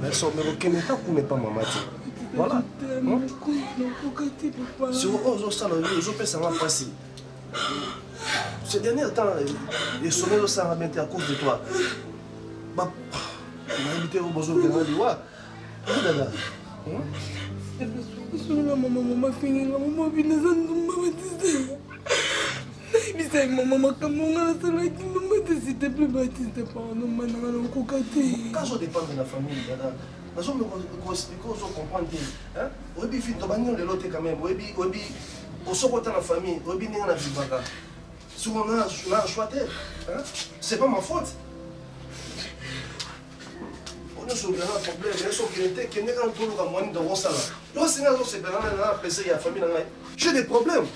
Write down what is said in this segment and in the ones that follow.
Mais son Marocain n'est pas maman. Voilà. Si on ça va passer. Ces derniers temps, les sommets sont remontés à cause de toi. On a habité au besoin de la Caso depende da famiglia, da solo cosa comprende, obi finto bagno le lotte quand même, obi o so porta la famille, obi ninga na vivaka. Si on a choix c'est pas ma faute. On a soulevé un problème, mais sauf qu'il était qui n'est qu'un tour comme moi de Rosala. Moi c'est là c'est bien là penser à la famille là. J'ai des problèmes.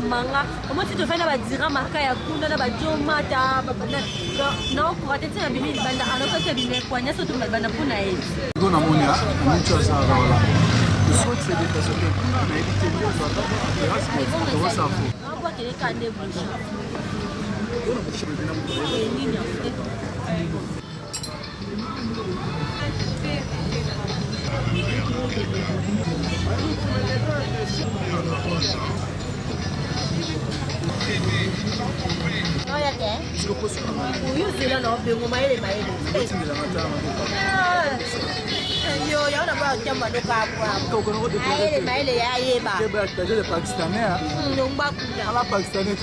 Manga, comment tu te fais là dire marqué à Kunda là bajo mata non pour atteindre la bimine banda alors que bimine quoi n'y a surtout mal banda pour naïf. On a mon ya, on chose à voilà. Le souhait c'est de passer que on a évité de faire ça. On va s'en foutre. On va te les canner bouche. On a bouché le dinamo. Olha até. O Yuzila não pegou uma ele mais ele. Yo, eu não vou chamar do carro. Aí ele mais ele aí ba. Que vai pegar de paquistanais? Não bacuda. Ala paquistanais.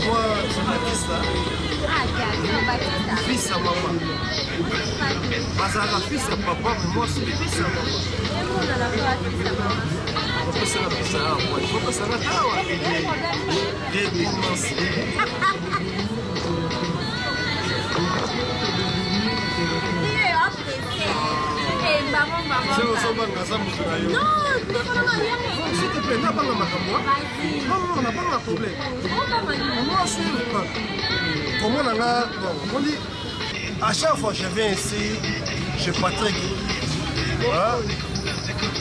Moi, c'est Batista. Fils à maman. Bazara fils à papa, mais moi c'est fils à maman. On peut se la passer à moi. Il faut que ça la tawa. J'ai commencé. S'il te plaît, n'a pas la macamois. Non, n'a pas de problème. Moi, je suis comment on a. On dit, à chaque fois que je viens ici, je Patrick.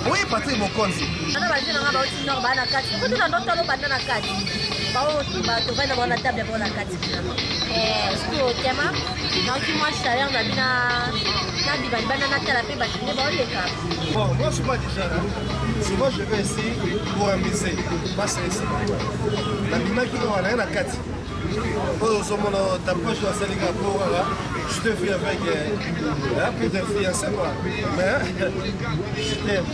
Oui, Patrick Mokonzi. Bon, moi je suis pas déjà là. Souvent je vais ici pour amuser. Pas c'est ici. La bima qui doit aller à 4. Pour ce moment, ta poche doit s'aller pour je te fais avec plus de fiancé moi. Mais je t'aime.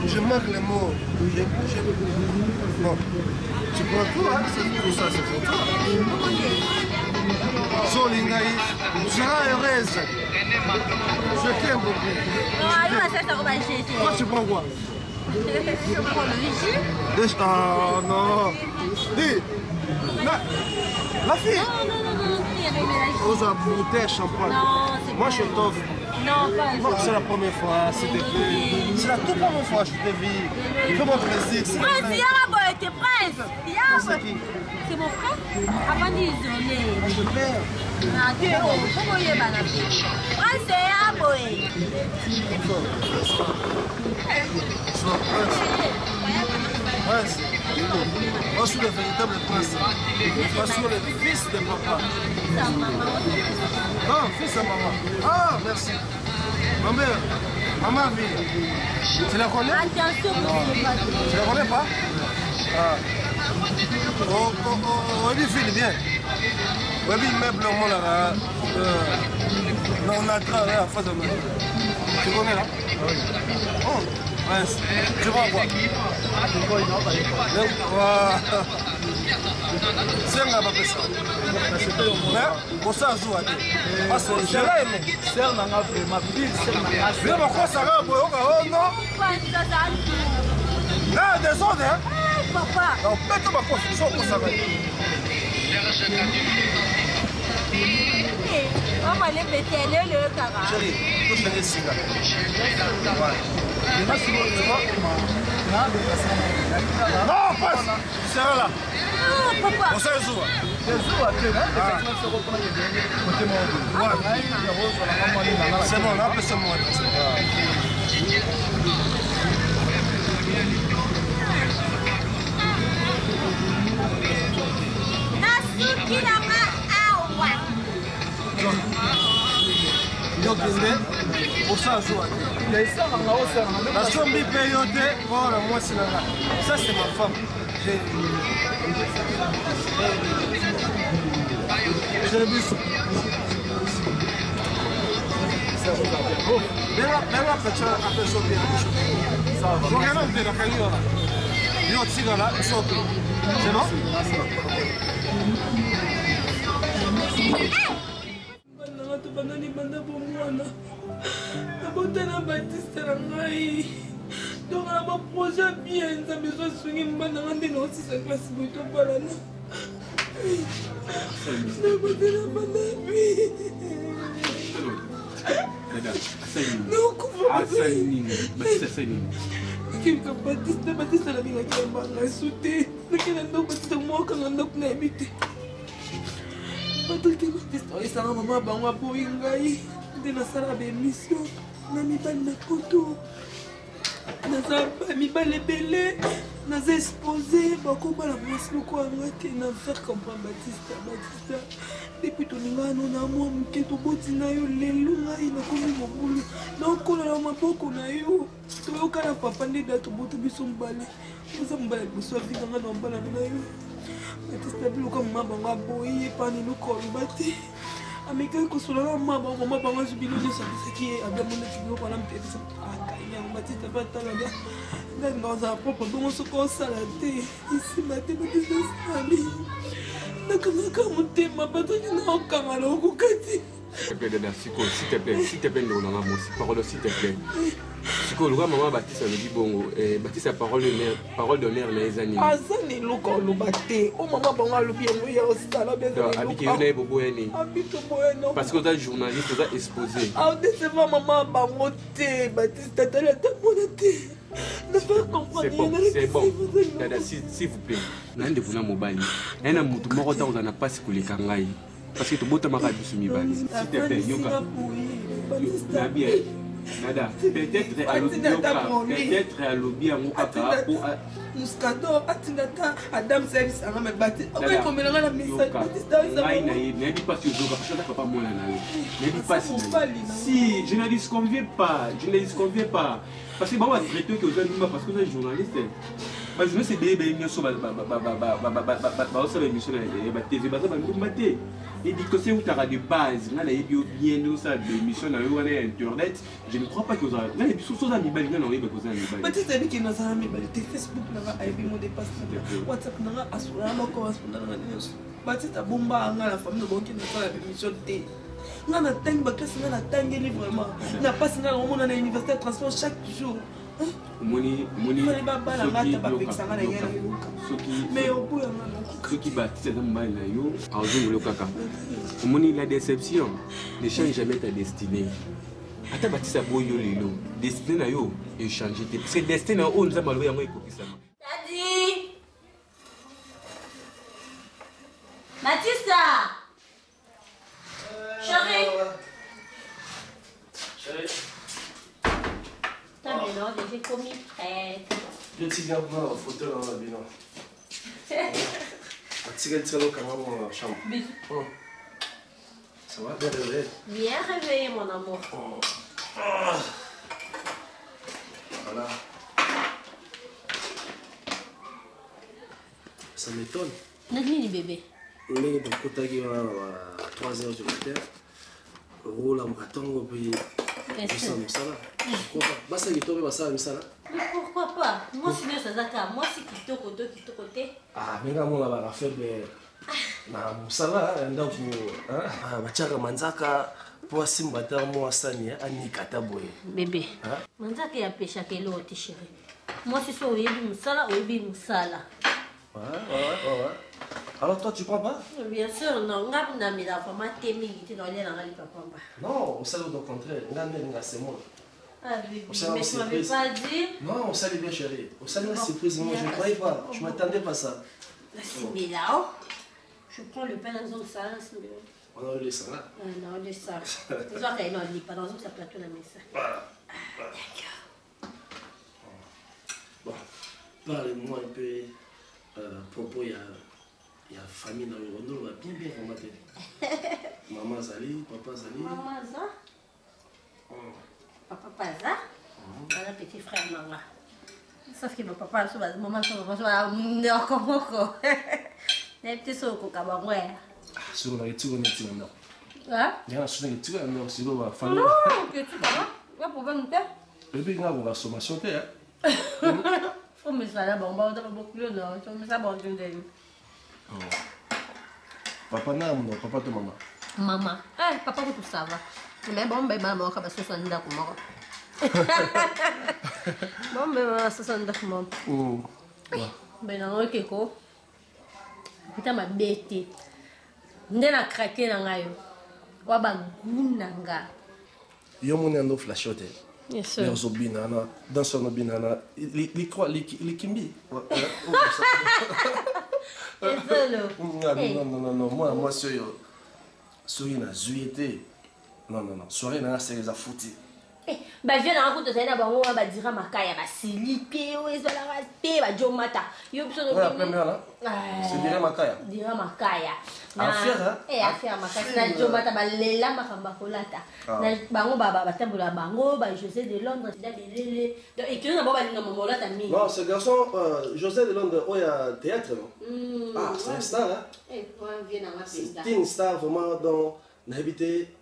Je manque les mots. Bon, tu prends tout, hein? Tout ça, c'est pour toi. Solingaï, tu seras heureuse. Je t'aime beaucoup. Toi, tu prends quoi? Je prends le jus. Ah non. Dis, la fille. Non. Aux bouteilles champagne. Non, c'est moi, je t'offre Non, pas Non, c'est la première fois, s'il te plaît. C'est la toute première fois que je te vis. Fais-moi plaisir. Prince, Yabo était Prince. Yabo. C'est qui? C'est mon frère. Avant d'isoler. Je perds. Ah, tu es où? Comment il est banal? Prince, c'est Yabo. Prince. Moi, je suis le véritable prince. Moi, je suis le fils de papa. Non, fils de maman. Ah, merci. Ma mère, maman vie. Tu la connais? Attention, Tu la connais pas? Ah. Oh, il file bien. Oui, il meuble au monde là. On a travaillé à face de moi. Tu connais là? Oui. Oh, Prince. Tu vas voir. C'est un gars qui ça. Mais pour ça, je joue à dire. Parce que je l'ai aimé. C'est un vraiment pile, c'est un mais pourquoi ça va? Oh non. Non, descendez. Papa. Non, mets-toi ma construction pour ça. On va aller mettre le cara. Chérie, touche les cigares. Non, passe. Tu seras là. Oh, papa. On s'en joue. C'est bon, là, c'est moi. Nasuki nanga awa. Donc, pour ça, joue. La chambre période, voilà, moi, c'est là. Ça, c'est ma femme. J'ai le bus. Venga, faccia la persona. Ça va. Donc, elle a fait la cagnole. Il y a aussi là, ils sont tous. C'est bon? Banani banda bomwana nabotana Baptiste na ngai donc na ba projet bien nzambe zosungi mbanda ngande na osisa classe boto balana nabotana banda bi Baptiste nabingaki ya mbanga sute nakena ndoko Baptiste mwokanga ndoko na yebi te Patrick Baptiste oyesanga mama bango aboyi ngai nde nasala bémission na mibali na poto naza mibali ebele naza expose bakobala mwasi lokola nga te na faire comprendre Baptiste depuis toninga no na mwa moke toboti na yo lelo ngai nakomi mobulu naokolola maboko na yo toyokana papa nde da tobota biso mobale oza mobala liboso avinganga na mobala na yo Baptiste biluka mama bango aboyi epani lokoloba te amekaki kosolana mama bango azwi bino nyonso apesaki ye abiamonaki biloko wana mpepesa akanyango Baptiste abatala ndani naozala propre bongo soki osala te isima te Baptiste asali nakangaka motema Patrick naokanga na okoka te. S'il te plaît, Dada, s'il te plaît, nous avons parole, s'il te plaît. Si le roi maman Baptiste me dit bon, Baptiste a parole d'honneur les années. Ah ça n'est le corps le batté. Oh maman bon le bien le ya ostala bien. Habité on est bobo eni. Habité bueno. Parce que tu es journaliste, tu es exposé. Ah c'est ma maman bangoté Baptiste t'as ta monété. Ne pas comprendre. C'est bon. Dada s'il vous plaît. Nande vuna mobali. Ena mutu moko ta uzana pasi kuleka ngai. Parce que tu bota maka bisu mibali. S'il te plaît, yoka. Bien. Nada, peut-être à lobby à mon papa pour Muscador, Atinata, Adam Service, à ma bâtisse. Ok, comme elle a la mise à ne dis pas que je ne pas moi. Ne dis pas si je ne disconviens pas, parce que moi je traite que vous êtes parce que vous êtes journaliste. Parce que c'est des bénéfices sur la émission TV, il dit que c'est où tu as de base, là il y a bien nous ça de émission sur internet. Je ne crois pas que vous avez là les bisous sont amis balina non les besoin amis balina. Peut-être c'est qui nous a amis balina Facebook là a eu mon dépasse WhatsApp là asura ma correspondant là Baptiste a bomba nga la famille de bon qui nous fait la émission T. Nga na tangi ba classe nga na tangi vraiment. Na passe nga au monde à l'université de transport chaque jour. Moni mais au bout ceux qui bâtissent dans mal na yo azongo kaka. Moni la déception ne change jamais ta destinée. ata batisa boyo lelo destin na yo échanger te parce que destin na on nzamba lo yango ekokisama. Daddy Matista Chérie T'as mélange, j'ai commis prête. Je t'ai dit dans le fauteuil dans la bilan. Tu sais que quand même dans la chambre. Bisous. Ça va bien réveillé? Bien réveillé, mon amour. Voilà. Ça m'étonne. Nani bébé? On est dans le côté qui va à 3h du matin. Roule à Mkatongo, puis. Pourquoi pas? Moi, si je moi, si côté. Ah, mais là, on a fait ça va, donc, Manzaka, pour Simbata, moi, Sani, Anikata Boy. Bébé, Manzaka a pêché à quel autre chérie. Moi, c'est ça, oui, Moussala, oui, Moussala. Ouais. Alors, toi, tu prends pas? Bien sûr, non, on a mis la femme à t'aimer, tu n'as rien à pas. Non, on salue au contraire, on a mis la sémole. Ah, bébé, mais tu m'avais pas dit? Non, on salue bien, chérie. On salue la surprise, moi, je ne croyais pas, je ne m'attendais pas à ça. Mais là, je prends le pain dans une salade. On a eu les salades. Non, on a ça. Tu vois qu'il n'y a pas dans un plateau la messe. Voilà. D'accord. Bon, parlez-moi un peu propos, il y a famille dans le Rwanda, on va bien remonter. Maman Zali, papa Zali. Maman Zali. Papa Paza. Voilà petit frère maman. Sauf que mon papa, maman, sur la retour, on est maintenant. Hein? Il y a un souvenir de tout, alors c'est la famille. Non, que tu vas. Quoi pour venir? Et puis, on va sommation. Faut me ça là, bon, on va beaucoup de non, tu me ça bon, tu Papa n'a non, papa de maman. Maman. Eh, papa tout ça va. Mais bon, ben maman, quand ça sonne d'accord. Bon, ben ça sonne d'accord. Ben non, OK ko. Putain ma bête. Ndena craquer na ngayo. Wa bagunanga. Yo mon ando flashote. Yes sir. Yo binana, dans son binana, li quoi li kimbi. Non, moi c'est yo. Soirée na zuité. Non, soirée na c'est les afouti. Bah viens na raconte ça na bango ba dira makaya ba silipe o ezola raspé ba jomata. Yo biso no. La première là. C'est dire makaya. Dira makaya. Affaire affaire makaya na jomata ba lela makamba kolata. Na bango ba tambola bango ba José de Londres da belele. Donc et que na ba linga momola ta mi. Non, ce garçon José de Londres, il y a théâtre non. Ah, c'est un star hein. Eh, moi viens na ma c'est une star vraiment dans n'habité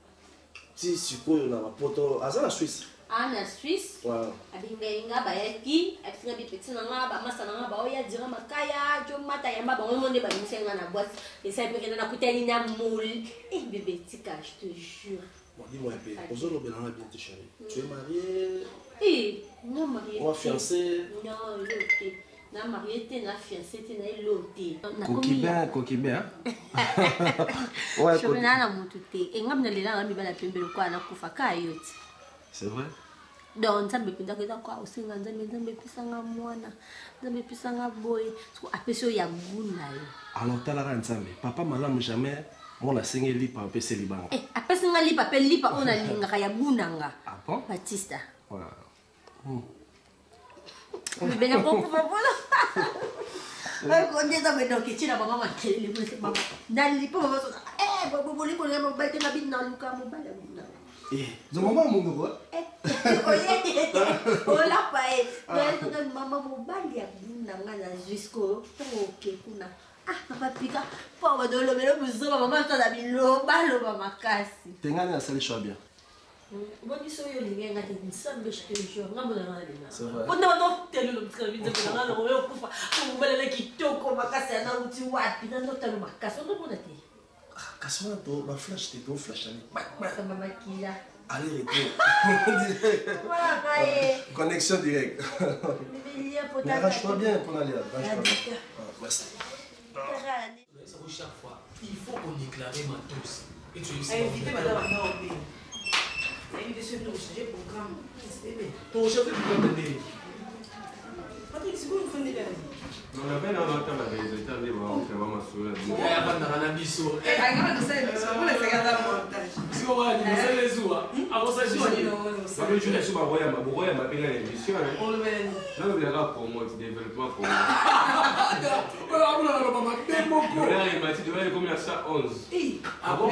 si sikoyo na poto aza na Suisse. Ah na Suisse. Wow. Abinga ba yaki, afinga bi petit na nga ba masa na nga ba oya dira makaya, jomata yamba ba monde ba misenga na boîte. Et ça peut que na kuteli na moule. Eh bébé tika, je te jure. Bon, dis-moi un peu, Ozolo Belanga bien te chérie. Tu es marié? Eh, non marié. Moi fiancé? Non, l'autre. Na marié te na fiancé te na l'autre. Kokibé hein? Ouais, je suis na mutu te. Et ngam na lela ngami bala pembelo kwa na kufa ka yote. C'est vrai? Donc nzambe pinda kweza kwa usinga nzambe pisanga mwana. Nzambe pisanga boy. So apeso ya nguna yo. Alors talaka nzambe, papa malamu jamais mon la singe lipa apese libanga. Eh, apese nga lipa pe lipa ona linga ya bunanga. Ah bon? Batista. Voilà. Bena ko ko bola. Ay ko ndeza me donc tira mama makele mo se mama. Dali po mama so. Eh, bo lipo na mo baite na binna luka mo bala binna. Eh, zo mama mungu quoi? Eh, oye. Ola pa eh. Donc mama mo bali ya binna nga jusqu'au OK kuna. Ah, papa pika. Po ba dolo melo buzo mama to da bilo balo ba makasi. Tengani na sali choix bien. Bon, tu sais, il y a une seule de chez les gens. C'est vrai. On a un tel le service de la rue. On va aller quitter au Macassi. On a un petit watt. On a un autre Macassi. On a un autre. Casse-moi ton flash, t'es ton flash. Allez, retour. Voilà, connexion directe. Mais arrache-toi bien pour aller là. Merci. Chaque fois, il faut qu'on déclare Matos. Et tu invité madame Agnès. éviter ce que changer programme. Ton chef de programme de Patrick, c'est quoi une fin de l'année? On a bien inventé la résultat de ma soeur. Il y a pas de biso. Regarde ça, on laisse regarder le montage. Si on va dire, c'est les jours. Avant ça, je dis. Je suis sur ma voyage, ma voyage m'a payé l'émission. On le met. Non, mais là, pour moi, c'est développement pour moi. Il m'a dit, tu vas combien ça 11. Ah bon?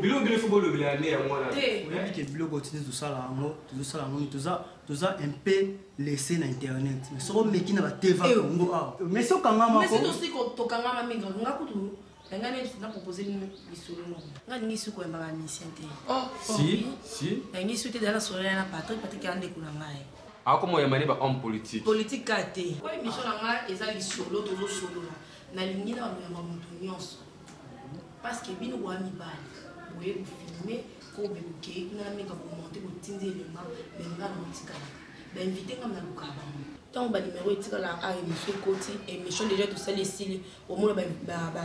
Bilo football le année à moi là. Oui, que Bilo continue tout ça là, tout ça un peu laissé dans internet. Mais ce qu'on met qui n'a pas TV Congo ah. Mais ce qu'on a mais c'est aussi que to kanga mami nganga kutu. Nganga ne proposer une bisolo non. Ngani ngisu ko mbanga misiente. Oh, si. Ngi souté dans la soirée na Patrick ande kuna ngai. Ah comment il m'a dit homme politique. Politique kate. Quoi émission nga eza lisolo tozo solo na. Na lingi na ba mutu nyonso. Parce que bino wa mibali. Boye ku filmer ko bebuke na menga ko monter ko tinze elema benga no tikala. Ba inviter comme na lukaba. Tant ba numéro etikala a émission côté émission déjà tout ça les style au moins ba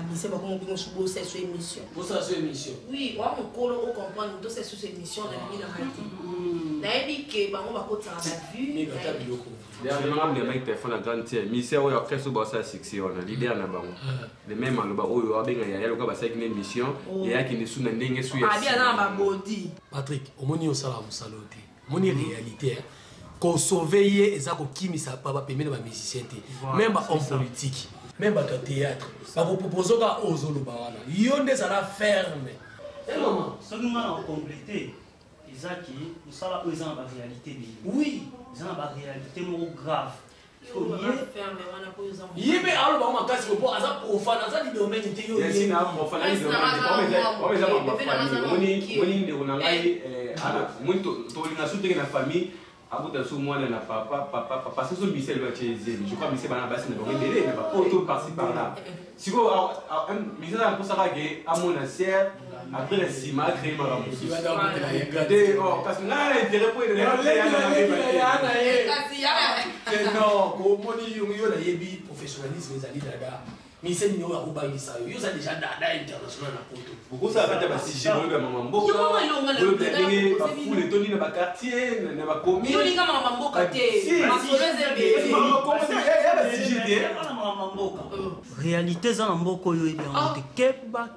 mission ba ko mo bingo subo c'est sur émission. Pour ça sur émission. Oui, wa mon kolo au comprendre tout c'est sur émission na lingi na kate. Na ebi ke ba mo ba ko tsara ba vue. Mais quand biloko. Dernièrement, les mecs téléphone à grande tiers. Ministère où il y a fait sous bossa section. L'idée en a bon. Les mêmes en le bas où il y a bien il y a le gars qui a une émission. Il y a qui ne sous n'ending sous. Ah bien na ba body. Patrick, au moni au sala musalote. Moni réalité. Qu'on surveille et ça qu'on qui ça pas permettre aux musiciens même en politique, même dans le théâtre. Ça vous propose qu'à Ozolo Bawana. Yonde ça la ferme. Et maman, ce que nous avons complété, c'est que nous sommes en réalité. Oui. Ils ont une réalité grave. Yébe alors bah ma casse pour ça profane ça du domaine qui yo. Yes, na profane du domaine. On les a pas famille. Moni on a ana muito to na soutenir la famille. Abuta sous moi na papa c'est son Michel va chez je crois Michel bana basse na ba délai na ba auto par-ci par-là. Si go Michel a pour ça que à mon assiette après le ciment créé ma ramus. Il va dans la regarder oh parce que là l'intérêt pour le non, comment dire yo na yebi professionnalisme ezali dada. Michel ni yo akuba isa yo ça déjà dada international na poto. Beaucoup ça va être si j'ai le maman mboka. Le dernier ba foule toni na ba quartier na ba commune. Yo linga mama mboka te. Ma soleze be. Comment c'est ya ba si j'étais. Réalité za mboko yo bien on keba.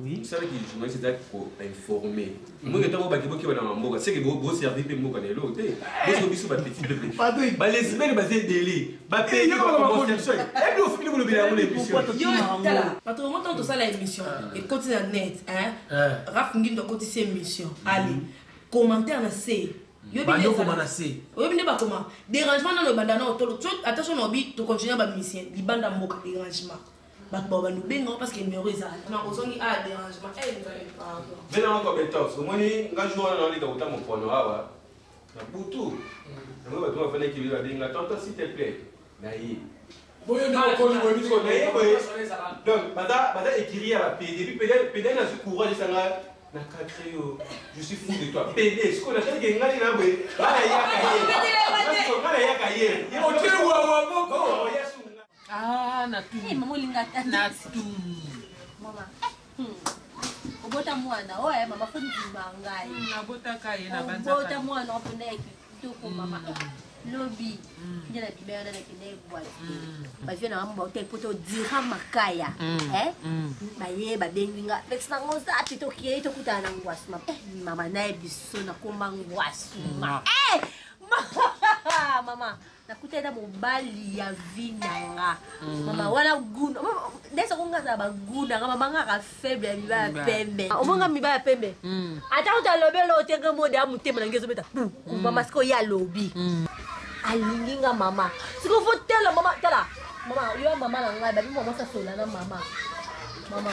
Oui. Ça veut dire que je me pour informer. Moi que tant ba kiboki ba na mboka, c'est que bo servir pe mboka na lo te. Bo biso ba petit bébé. Ba les semaines ba c'est délai. Ba payer ba condition. Et puis au final vous le bien l'émission. Yo tala. Parce que moi tant tout ça la émission et continue à net hein. Raf ngin do côté cette émission. Allez. Commentaire na c'est yo bien commencer. Yo bien ba comment? Dérangement dans le bandana autour. Attention no bi to continuer ba musicien. Li banda mboka dérangement. Ba nous bengo parce que numéro ça. Non, ozongi a dérangement. Eh pas. Mais non encore betos. Au moins nga jour na li ka mon pono aba. Na butu. Ngo ba to fa na ki bi ba tonton s'il te plaît. Na yi. Donc, bada écrit à la PD, puis PD n'a pas courage de faire na katrio. Je suis fou de toi. PD, ce qu'on a fait que ngani na boy. Ah, na tu. Eh, maman linga na tu. Mama. Obota mwana, oya mama fundi mangai. Nabota kai na banza. Obota mwana openda kitoko mama. Lobby. Njana bibera na kine bwa. Bavio na mamba hotel poto dira makaya. Baye babenginga. Betsna ngoza atito kiye to kutana ngwasu mama. Mama nae biso na komba ngwasu. Mama, nakutenda mobali ya vinanga. Mama wana guna. Ndesa kungaza baguna mama ngaka faible ya pembe. Omonga miba ya pembe. Ata utalobelo otenga mode ya mutema ngezo beta. Mama siko ya lobby. Alinginga mama. Siko fotela mama tala. Mama yo mama na ngai babi mama sa sola na mama. Mama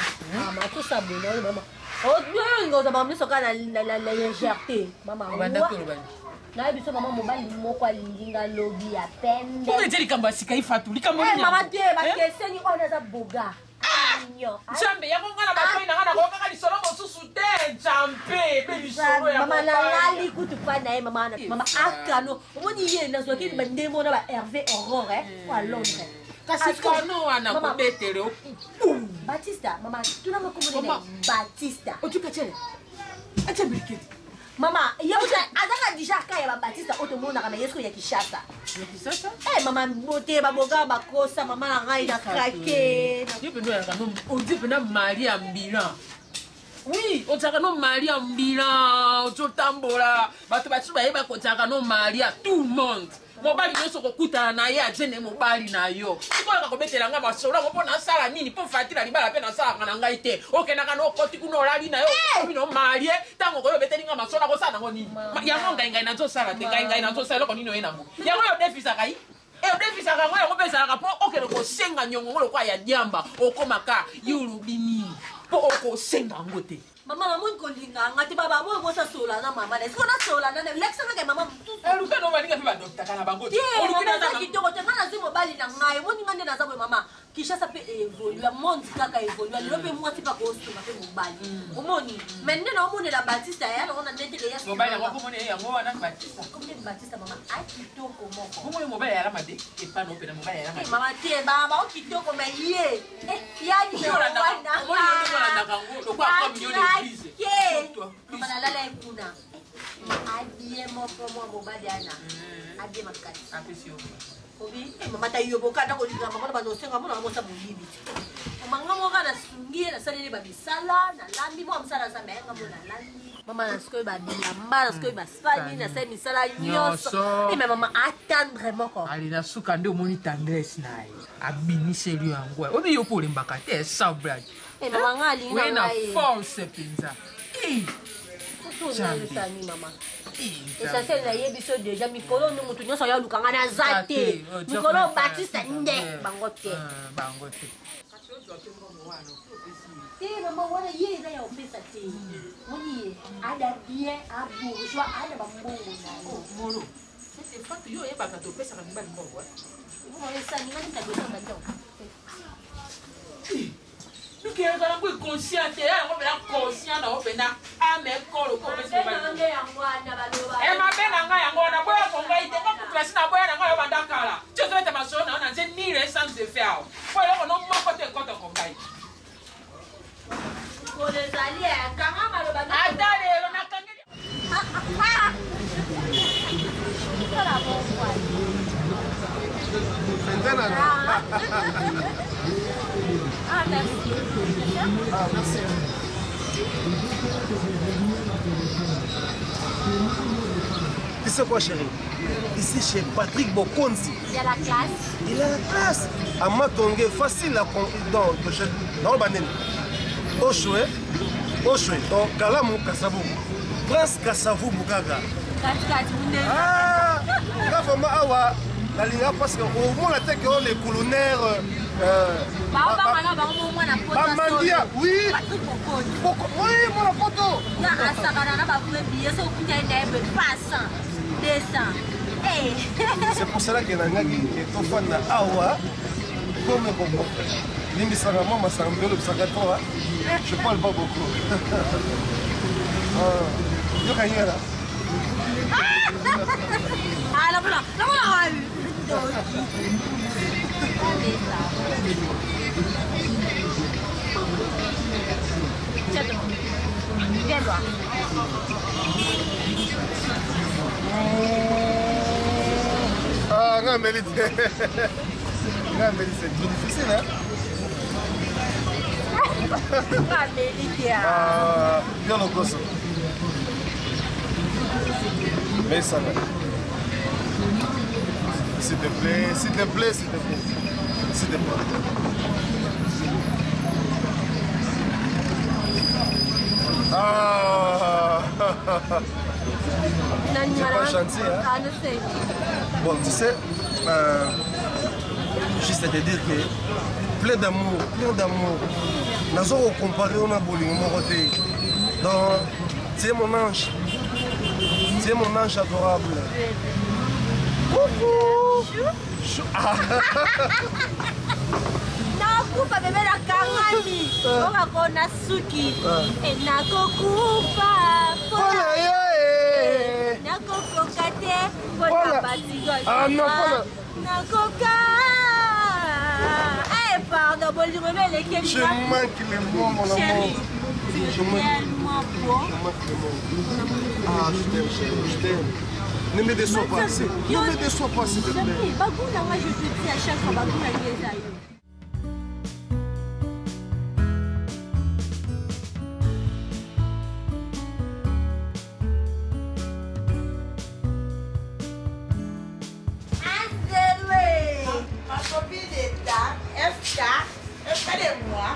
tout ça bonheur mama. Oh bien ngoza mama soka na légèreté. Mama. Na biso mama mobali moko alinginga lobby ya pembe. Pour dire likambo sika ifatu likambo ni. Mama te ba keseni ona za boga. Jambe ya ngana ba na ko lisolo mosusu te jambe be lisolo ya mama na ngali kutupa na mama akano omoni ye na zoki ba ndemo na ba Hervé Aurore wa Londres. Kasi kano ana ko betere o Batista mama tuna makomone Batista. Otuka chele. Acha briketi. Maman, il y a déjà quand il y a Baptiste, autre monde a il y a Kishasa. Eh maman, beauté, baboga, bakosa, maman la raille a craqué. On dit que Marie en bilan. Oui, on t'a non Marie en bilan, au tambola, tu vas qu'on t'a non Marie à tout le monde. Mobali nyonso kokuta na ye ajene mobali na yo. Sikola kokobetela nga masolo ngopona sala nini po fatira libala pe na sala kana ngai te. Okena kana okoti kuno lali na yo. Bino malie tango koyo beteli nga masolo ko sana ngo nini. Yango ngai na zo sala te ngai na zo sala ko nini oyena mo. Yango yo defisa kai. E o defisa ka ngo yo kopesa ka po okelo ko senga nyongo ngolo kwa ya diamba okomaka yulu bini. Po oko senga ngote. Maman, maman, kolinga, ngati baba, moi, moi, ça sola, na maman. Est-ce qu'on a sola, na l'extra que maman. Eh, Lucas, non, malinga, pas docteur, kana bango. On lui a dit que tu as dit mobile na ngai, moi, ninga na za maman. Kishasa peut évoluer, monde kaka évoluer. Le pe moi, c'est pas cause que ma fait mobile. Omoni. Maintenant, on est la Baptiste, on a dit que ya. Mobile, on va commander, on va na Baptiste. Comme les Baptiste, maman, a kito comment. Comment le mobile ya made? Et pas non, pe na mobile ya made. Maman, tie baba, o kito comme yé. Eh, ya ni on a Maman, la la kuna. Adie mo promo mobile ana. Adie makati. Apesio. Obi, maman ta yo boka ta ko linga maman ba no senga mo na mo sa muyibi. Mama mo kana sungie na salele ba bisala na lambi mo amsala sa menga mo na lambi. Mama na sko ba bilamba na sko ba spani na sa misala nyoso. Et maman attendre mo ko. Ali na suka ndio moni tendresse naye. Abinise lui angwa. Obi yo pour limbaka te sa brag. Et maman ngali na na force pinza. Sami mama. Essentiel na yebiso déjà mikolo no mutu nyoso ya lukanga na zate. Mikolo Baptiste nde bangote. Bangote. Maman wana ye na ya opesa te. Moni ada bien a bourgeois ada bambongo na. Oh molo. C'était fatu yo yeba ka to pesa ka mbali mbongo. Mo esa ni ngani ta do sa banjo. Tu qui est dans le conscient, tu es conscient dans le à mes corps, au corps. Et ma belle en gagne, on a beau qu'on gagne, t'es pas pour classer la boîte en gagne, Dakar. Tu dois être ma soeur, on a dit ni l'essence de faire. Voilà, on a pas côté quand on gagne. Pour les alliés, comment mal le attendez, on a gagné. Ah, merci. Ah, merci. Tu sais quoi, chérie? Ici, chez Patrick Bokonzi. Il y a la classe. Il a la classe. À Matongé, facile à dans le banane. Oshwe, donc Kalamou Kassabou. Prince Kassabou Bougaga. Ah, vraiment, awa. La ligne parce qu'au moins la tête on est colonnaire. Mandia, oui. Oui, mon photo. C'est pour cela que Nangaki est au fan de Awa. Comme je parle pas beaucoup. Ah, non, mais c'est trop difficile, hein? Ah, bien le gosse. Mais ça va. S'il te plaît, s'il te plaît, s'il te plaît. S'il te plaît. Ah! C'est pas gentil, hein? Bon, tu sais, juste à te dire que plein d'amour. Nous avons comparé à Bolingo. Donc, tu es mon ange. Tu es mon ange adorable. Nakufa bebe na kangani oka kona suki nakokufa pona ye nakokoka te pona batigo nakoka pardon, bon, je remets les quelques. Je manque les mots, mon amour. Chérie, tu es tellement beau. Je manque les mots. Ah, je t'aime, chérie, je t'aime. Ne me déçois pas assez. Ne me déçois pas, s'il te plaît. Bagouna, moi, je te dis à chaque fois, Bagouna, il est là. Ma copine d'État, FK, regardez-moi.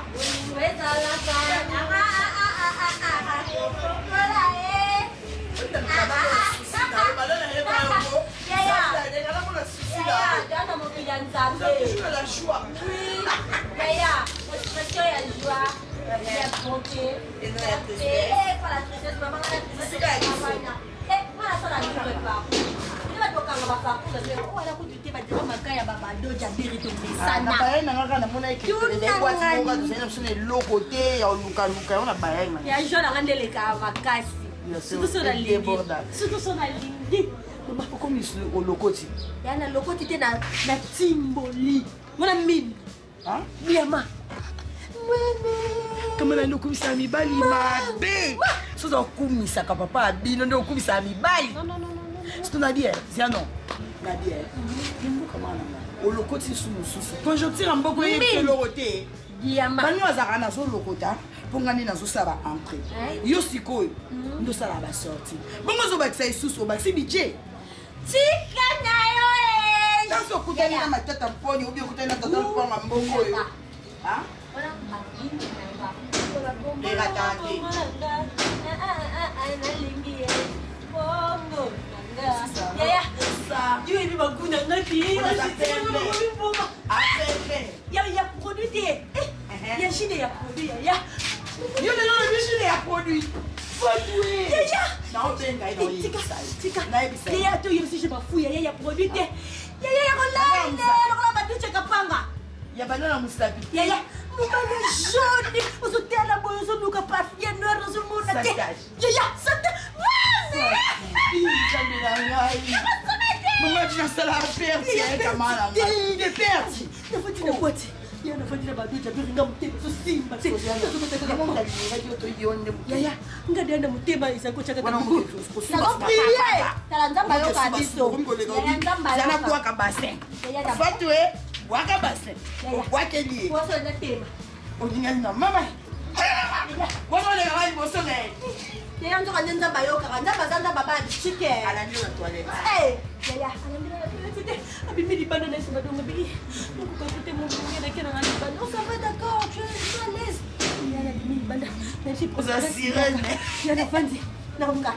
Oui, dans la salle. Kama na lokumisa mibali mabe. Soza okumisa ka papa abino ndio okumisa mibali. Non. C'est ton avis, c'est non. Nadia. Olokoti sumususu. Conjoncture mboko yeke lorote. Diama. Bani wazaka na zo lokota. Pongani na zo sala entrée. Yo sikoyo. Ndo sala ba sortie. Bongo zo bakisa isusu bakisi budget. Tika na yo eh. Tanso kutani na matata mponi obi kutani na tata mpona mbongo yo. Hein? Ya banana musabi. Ya mumane jaune, uzotela boyo zonuka parfum noir zomuna te. Ya sante. Maman tu as la perte, c'est kamala. Des pertes. Na foti na boîte. Ya na foti na baduja biringa mutema so simba te. Ya ngada na mutema isako chaka ta. Na prier. Tala nzamba yo kabiso. Ya nzamba yo. Zana kwa kabase. Fatwe. Waka bassin. Waka lié. Poso na tema. Ordinal na mama. Waka le rai boso na. Ya ndo kanza bayo kanza bazanda baba chicken. Ala ndio na toilette. Ya ala ndio na toilette. Abimi di bana na sima donga bi. Ko kote mo ngena kena ngani bana. On ça va d'accord, je suis à l'aise. Ya la bimi bana. Na si pour sa sirène. Ya na fanzi. Na runga.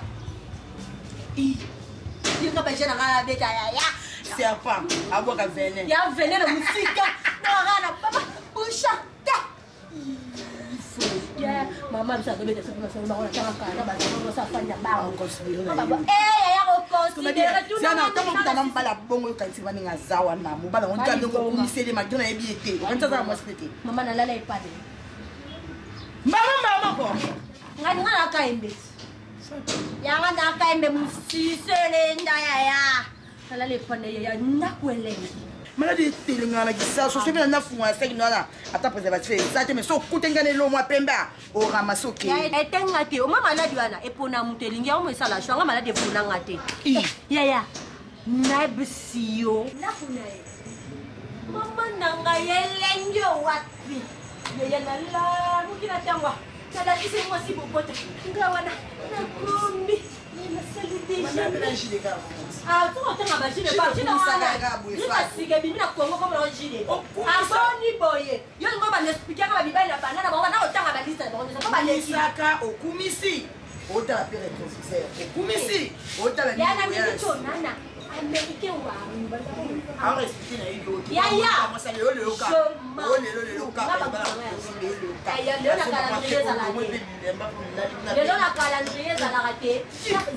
Yinga ba jana ngala beta ya. C'est à pas. Abo ka venir. Ya venir na musika. Na ngana papa. Usha. Ya mama bisa bebe de sama sama orang cakap kan ba sama sa fanya ba. Ya ko considérer tout. Sana tamo kutana mbala bongo kanti bani ngazawa na mubala on tando ko kumisele madona ebiete. Kanta za mosipete. Mama nalala ipade. Mama ko. Ngani ngana kaimbe. Ya ngana kaimbe musisele ndaya. Nalala ipade ya nakwelenge. Malade telingana kisa so sebena na funga seki nona ata préservatif ça mais so kutengane lo mwa pemba o ramasoke ya etenga te o mama maladi wana epona mutelingi ya o mesala shanga maladi efuna ngate ya na bisio na kuna mama nanga yelenjo wapi ya la mukina tangwa kada kise mo sibopota ngawana na kombi na salute ah, tu as un bagage de bagage de bagage de na Congo comme on dit. Ah, boni boye. Yo ngo ba l'expliquer ka ba bibali na banana ba na otanga ba liste ba ko ba lesaka okumisi. Ota la pere professeur. Okumisi. Ota la ya na mito nana. Américain wa. Ah, respecter na ido. Ya. Moi ça le le ka. O le ka. Ya le na calendrier za la te. Le na calendrier za la te.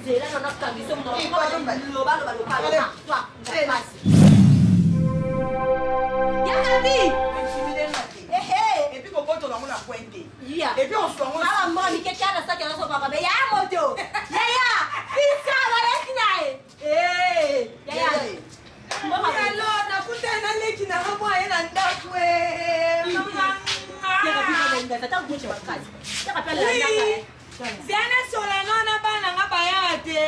Zela na kabiso mo ko ba lo ba. Ya kabi. Et puis qu'on porte dans la pointe. Ya. Et puis on se rend. Ah maman, ni quelqu'un a ça qui a son papa. Ya moto. Ya. Pisa la resinae. Ya. Mama hello, nakutana leki na mama yena ndakwe. Ziana Solano na bana nga bayate.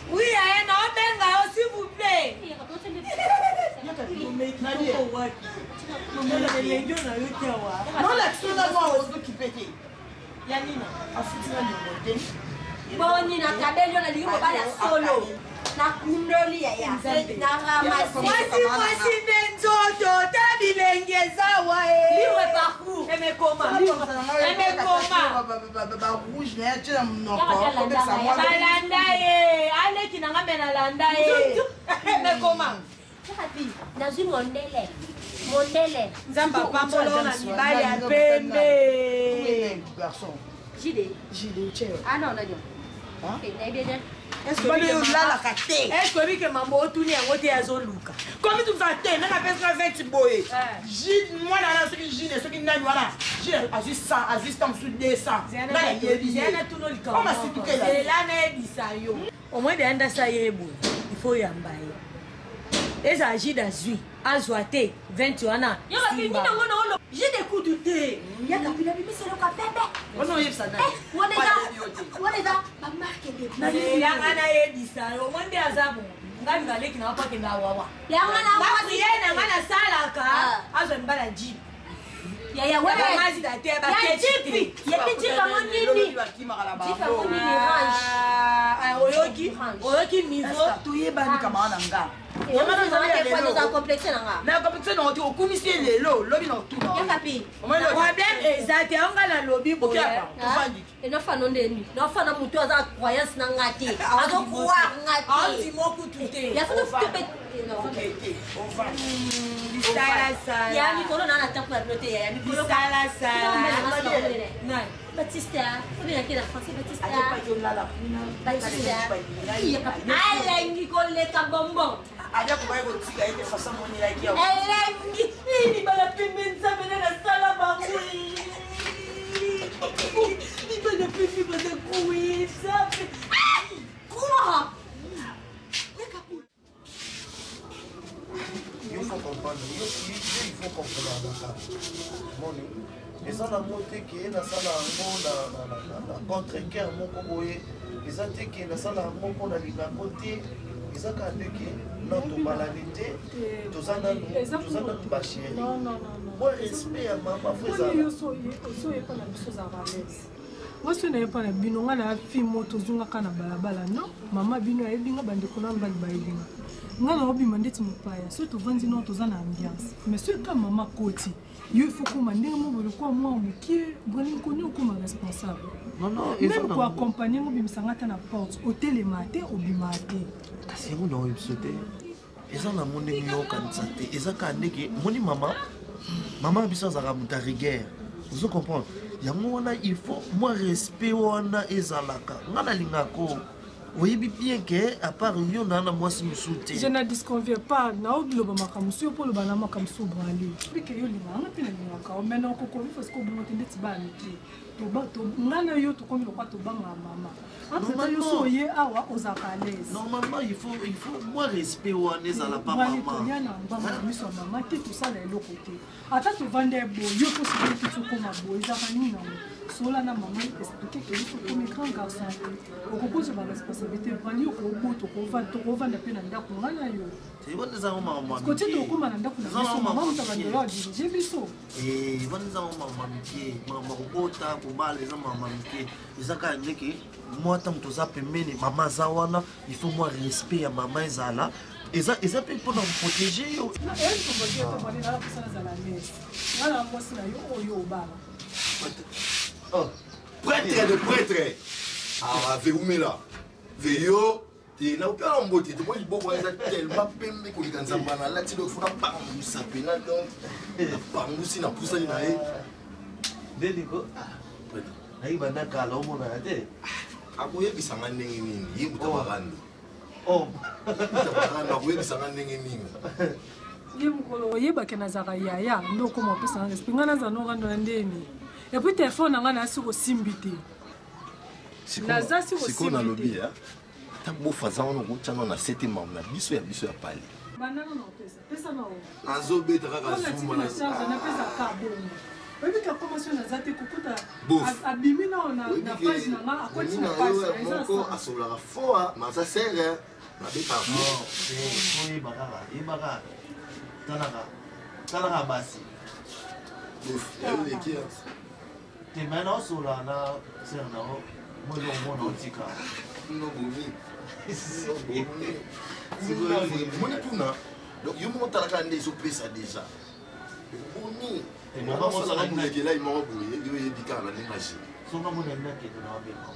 Oui, non, benga, s'il vous plaît. Non, l'action d'avoir occupé. Yanina, Bon, Nina, Cabello, la ligue, pas la solo. Na kundoli ya na ramasi. Voici Benzoto, tabilengeza wae. Liwe parcours. Emekoma. Rouge, mais tu as mon encore. Balanda ye. Ale qui n'a pas balanda ye. Emekoma. Happy. Nazu mondele. Mondele. Nzamba pambolo na mibali ya pembe. Garçon. Jide. Tiens. Ah non, non. Ok, bien. Est-ce que maman tourne à côté à Zoluka? Comme tu vas te, même avec 20 boy. Gilles, moi là, ce qui Gilles, ce qui n'a voilà. Gilles, à juste 100, à juste en dessous de 200. C'est là, au moins, il ça il faut y emballer. Et ça agit d'azui, azoité, 21 ans. J'ai des coups de thé. Il y a capilla bibi c'est le capembe. On a ça. On est là. Ba marque des. Ya ngana yebisa, au moins des azabo. Ngani ngale kina pa kenda wawa. Ya ngana wa prière ngana salaka, azo mbala jipi. Ya wewe mazi da te ba ke jipi. Ya jipa monini. Jipa monini range. Oyoki niveau tuyeba ni kama na nga. On a un complexe là. Mais complexe non, tu commissaire les lots, lobby non tout non. Le problème exact, on a la lobby pour et non fanon de nuit. Non fanon mutu aza croyance na ngati. Azo croire ngati. Anti moku tuté. Ya faut stupide. OK, on va. Bisala sala. Ya ni kono na tapu na noter ya ni kono. Bisala sala. Non. Batista, on est là français Batista. Batista. Il y a alengi kolle ka bonbon. Aja kubaye kotika ite fasa moni like ya. Alengi. Ni bala pimenza menena sala bangui. Ni bala pimenza bangui. Ça fait quoi? Il faut comprendre. Il faut comprendre. Mon eza na mote ke nasala yango na contre-guerre moko boye eza te ke nasala yango mpo na lingango te eza kaka nde ke na tobalani te toza nanu basheri mwa respect ya mama fo osoyepa na biso ozalaka lese mwasi nayepa na bino nga na fi mo tozongaka na balabala no mama bino ayebi nga bandeko na mbali bayebi nga nga na obima ndeti mopaya so tovandi no toza na ambiance mais so eka mama koti yo il faut koma ndenge mobolo kwa mwa mokie bolingi koni okoma responsable même koaccompagne ngo bimisanga ata na porte otelema te obima te kasi yango na oyebiso te eza na mo ndenge yokanisa te eza kaka ndenge moni mama biso azalaka moto ya rigueur ozo comprendre yango wana il faut mwa respect wana ezalaka nga nalingako oyebi bien ke à part yo na mwasi mosusu te je ne disconviens pas na obiloba makambo so po loba na makambo so brali bike yo limanga pe na lingaka maintenant kokomi parce que obimo tende tibana te to ngana yo to komi lokwa to banga mama après yo so ye awa ozaka l'aise normalement il faut moi respect wana ezala pa mama ya na mbanga miso mama te to sala eloko te ata to vande bo yo ko se to koma bo ezaka nini na sola na maman expliquer que il faut comme grand garçon au propos de la responsabilité vani au propos to vanda pe na ndako ngana yo c'est bon des hommes maman côté to koma na ndako na biso maman mutavanda lo dirige biso bon des hommes maman miki maman robota ko bale za maman miki ezaka ndeke moi tant to za pemene maman za wana il faut moi respect ya maman ezala eza pe pour nous protéger yo elle to baje to bali na ko sana za la messe ngana mwasi na yo oyo bala. Oh, prêtre de prêtre. Ah, veumela. Veyo, tu n'as pas un beauté. Tu vois, il faut tellement pembe qu'on est dans un banal. Là, tu dois faire un bambou, ça pénal donc. Bambou, si n'a poussé une année. Délico. Prêtre. Aïe, bana kala, on a été. Ah, vous avez ça en nini, il est tout à oh, vous avez ça en nini. Ye mukolo oyebake nazaka yaya ndo koma opesa na respect ngana za nonga ndo ndeni et puis téléphone nga na siko simbité naza siko na lobby ya tambo faza wana kuchana na sete mam na biso ya pali banana na opesa pesa na o azo beta kaka zuma na charge na pesa ka bongo Oyebi ka commencer na zate kukuta abimi na page na nga akwati na page moko asolaka fois maza sere nabeta talaka basi tema na osola na sere nao moyo omona otika moni tuna donc yo moko talaka nde ezopesa déjà boni amosalakela imoko boye yo yebikaka na ndenge agi songa mona nakende na wabema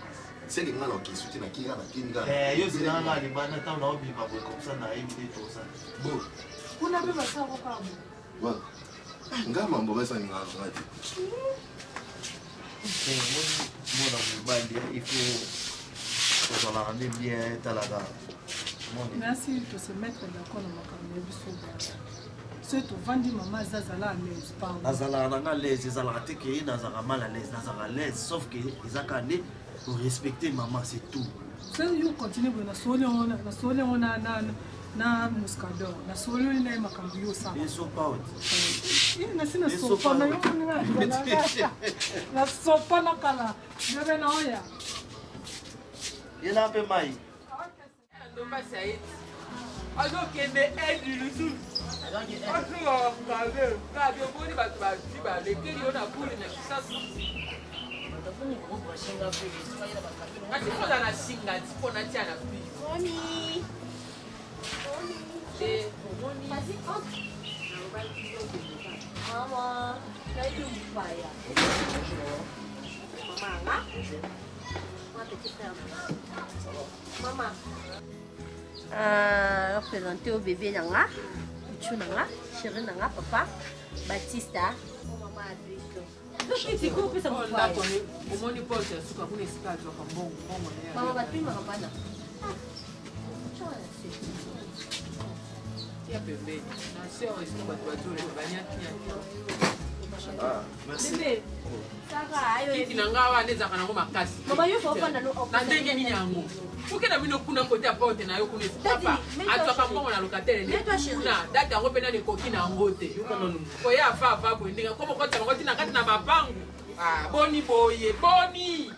senge nga na okesu te nakinga nakinga yo zinanga libanda ntango na obima boye komsa na yebi te tosa bo kuna mpe basako kabo nga mambo basangaa te mona mobali ifo kozalaka nde bien talaka. Merci de se mettre d'accord dans ma caméra. C'est tout vendu maman Zazala à l'aise. Nazala à l'aise, Zazala te que Nazala mal à l'aise, Nazala à l'aise. Sauf que Izakane pour respecter maman c'est tout. C'est you continue na soli on a na muscador na soli na makambuyo ça. Ils sont pas. Na sina sopa na yo na sopa na kala. Bebe na oya. Il a un peu maï. azokende aide lusu azokakabe kabe omoni bato bazwi balekeli yo na bule na kisasu ati koza na singa ti mpo natia na pli Maman. Représenté au bébé Nanga, Pichou Nanga, chéri Nanga, papa, Baptista, maman Adrico. Qu'est-ce que tu coupes ça pour toi? Au moins il pose sur quoi on espère que bon maman va plus maman pas. Tia bébé, na sœur est ce que tu vas dire merci. Bébé. Ça va, kiti nanga wana ezaka nango makasi. Maman yo faut prendre na ndenge nini yango? Uke na bino kuna kote ya porte na yo kuna papa. Atwaka mbongo na locataire ne. Kuna date yango pena ne koki na ngo te. Koya afa bo ndinga komo kota ngo tina kati na bapangu. Ah, boni boye, boni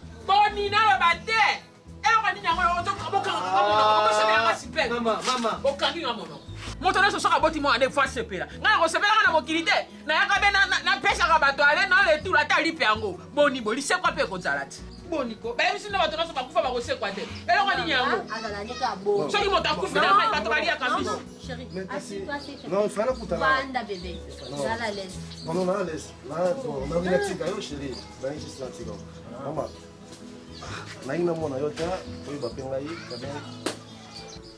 na bate. Eko nini yango otoka boka ngo sebe nga super. Mama. Okangi ngamono. Moto na sosoka boti mo ane fois sepela. Nga ko sepela na mokili te. Na yaka be na pesa ka bato ale na le tour ata lipe yango. Boni boli se kwa pe ko zalati. Boni ko. Ba yimisi na bato na so bakufa ba ko se kwa te. Elo kwa nini yango? Azala nyeka bo. So ki moto akufa na mai bato bali akambiso. Chérie, assieds-toi s'il te plaît. Non, il fallait que tu Vanda bébé. Zala à l'aise. Non, à l'aise. Là, bon, on a vu la tika yo chérie. Là, juste la tika. Maman. Naina mona yota, oyi bapenga yi kabe.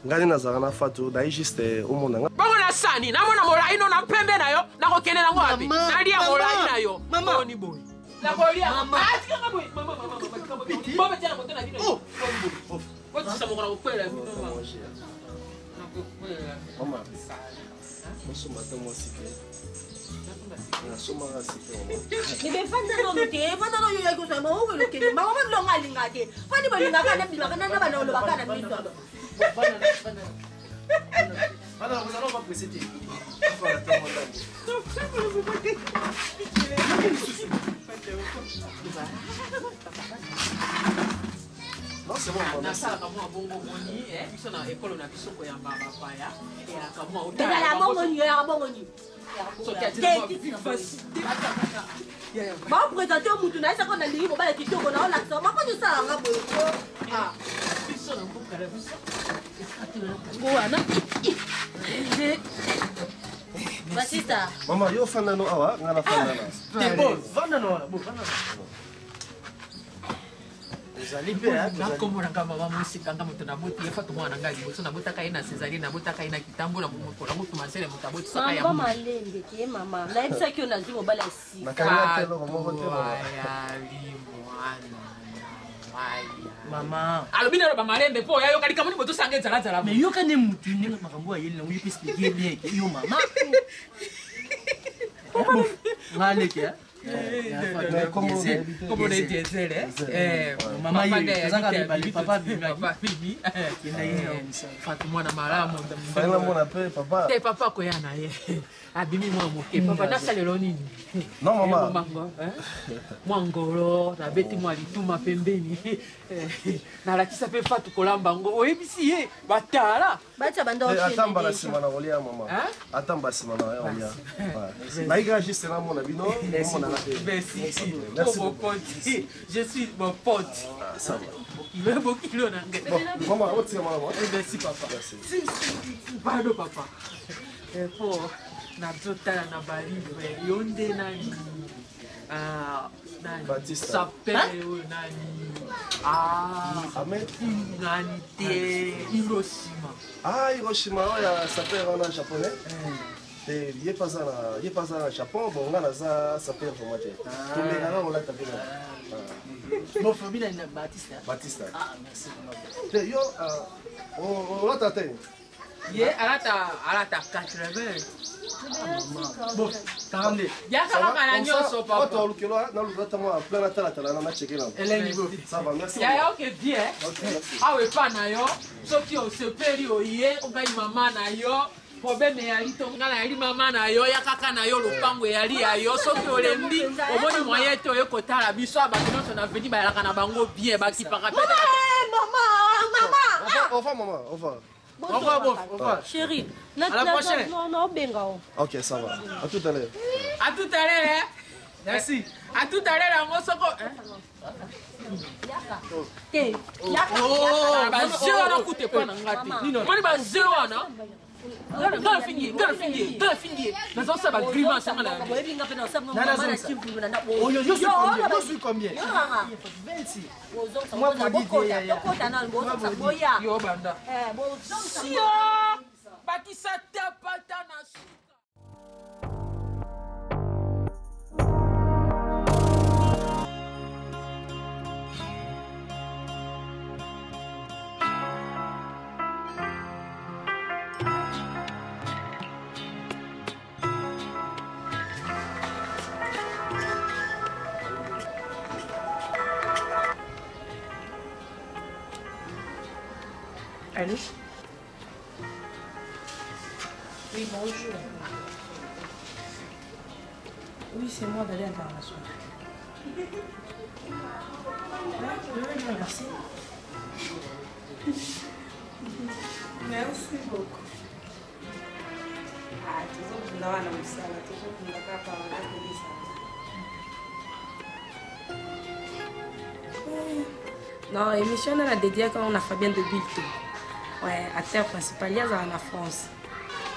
Ngani nazala na fatu, dai juste omona nga. Bongo na sani, na mona molai no na pembe na yo, na ko kene na ngo abi. Na lia molai na yo. Boni boy. Na ko lia. Atika ka boy. Mama. Bobe tena kote na bino. Oh. Ko tsisa mo ko kwela bino mama. Na ko kwela. Mama. Moso mata mo sike. Na soma ga sike mama. Bébé fanda no te, fanda no yo ya ko sa mo o lo kene. Mama lo nga linga te. Fani ba linga kana bi ba kana na ba no lo ba kana bi so. Voilà, vous allez pas précéder. Non, c'est bon, maman. Nasala ka mwa bongo moni, biso na ekolo na biso ko ya mbaba paya. Ya ka mwa Bébé la bongo ni, ya bongo ni. So ki ati Ba présenter au mutu na isa ko na lingi mo ba kitoko na ola so. Ma ko ni sala nga boyo. Ah. biso na mboka na biso. Wana. Basita. Mama, yo fanda no awa, ngana fanda na. T'es bon, vanda no, vanda. Ezali pe nakomona nga mama mosika nga moto naboti efa tomwana nga liboso nabotaka ye na césarine nabotaka ye na kitambo na mokola moto masele moto abotisaka ya malende te mama nayebisaki yo nazwi mobala esika mama alobi naloba malembe mpo oyayoka likambo ni botosanga ezalazala mais yokani mutu ndenge makambo ayeli nango yope explike bien yo mama ngaleke Comment on est diesel, Maman, papa Bibi. Fatou na malamu. Papa ko yana ye. Abimi mwa moke. Papa na salelo nini? Non maman. Mwangolo, na beti mwa lituma pembeni. Na la kisa pe Fatou kolamba ngo. Oyebisi ye batala. Bacha bando. Atamba la simana olia maman. Atamba simana olia. Naïga juste là mon abino. Merci. Merci mon pote. Je suis mon pote. Ça va. Il veut beaucoup kilo nanga. Maman, on tient maman. Merci papa. Pardon papa. Pour na zotala na bali yonde nani nani Batista sapeo nani nani te Hiroshima. Hiroshima oya sapeo na japonais. Il est pas à Japon, bon on a ça sapeo pour moi. Tout le monde on l'a tapé là. Mon famille est Batista. Batista. Ah merci. Yo on l'a tapé. Ye alata 80. Bon, 42. Yaka kana nyoso papa. Oto lukelo na lukata mo plein la tala na checker là. Ça va, merci. Ya OK bien. Awe pa na yo, soki o seperi o ye, o ngai mama na yo. Problème yali to ngala yali mama na yo ya kaka na yo lopango yali ya yo soki olembi omoni moyen to yo kotala biso abato nyonso na veni bayalaka na bango bien bakipaka pe. Maman. Au revoir maman, au revoir. Au revoir. Chérie, à la prochaine. Non, benga. OK, ça va. À tout à l'heure. À tout à l'heure. Merci. À tout à l'heure mon soko. Yaka. Oh, ba zero na kute pa na ngati. Moni ba zero na. Ngala fingi. Nazo sa ba grimace ngala. Je suis combien? Moi pour dire yo banda. Sio. Bakisa tapata na suka. Allô? Oui, bonjour. Oui, c'est moi d'aller international. Merci. Merci beaucoup. Non, l'émission on a dédié quand on a Fabien de Bilto. Ouais, acteur principal, il y a en France.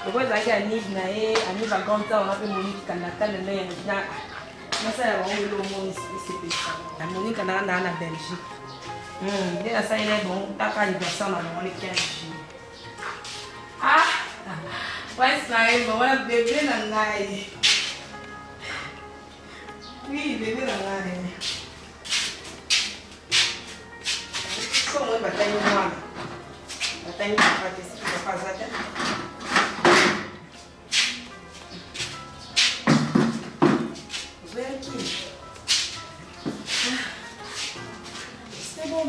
Donc, il y a un livre, un livre à grand temps, on a fait Monique Kanata, le maire, il y a le monde spécial. La Monique Kanata en Belgique. Il y a ça, il est bon, il y a l'anniversaire dans le 15 juillet. Ah! Ouais, c'est vrai, bon, voilà, bébé dans l'ail. Oui, bébé dans l'ail. Comment on va tailler moi? Tem que fazer até. Vem aqui. C'est bon.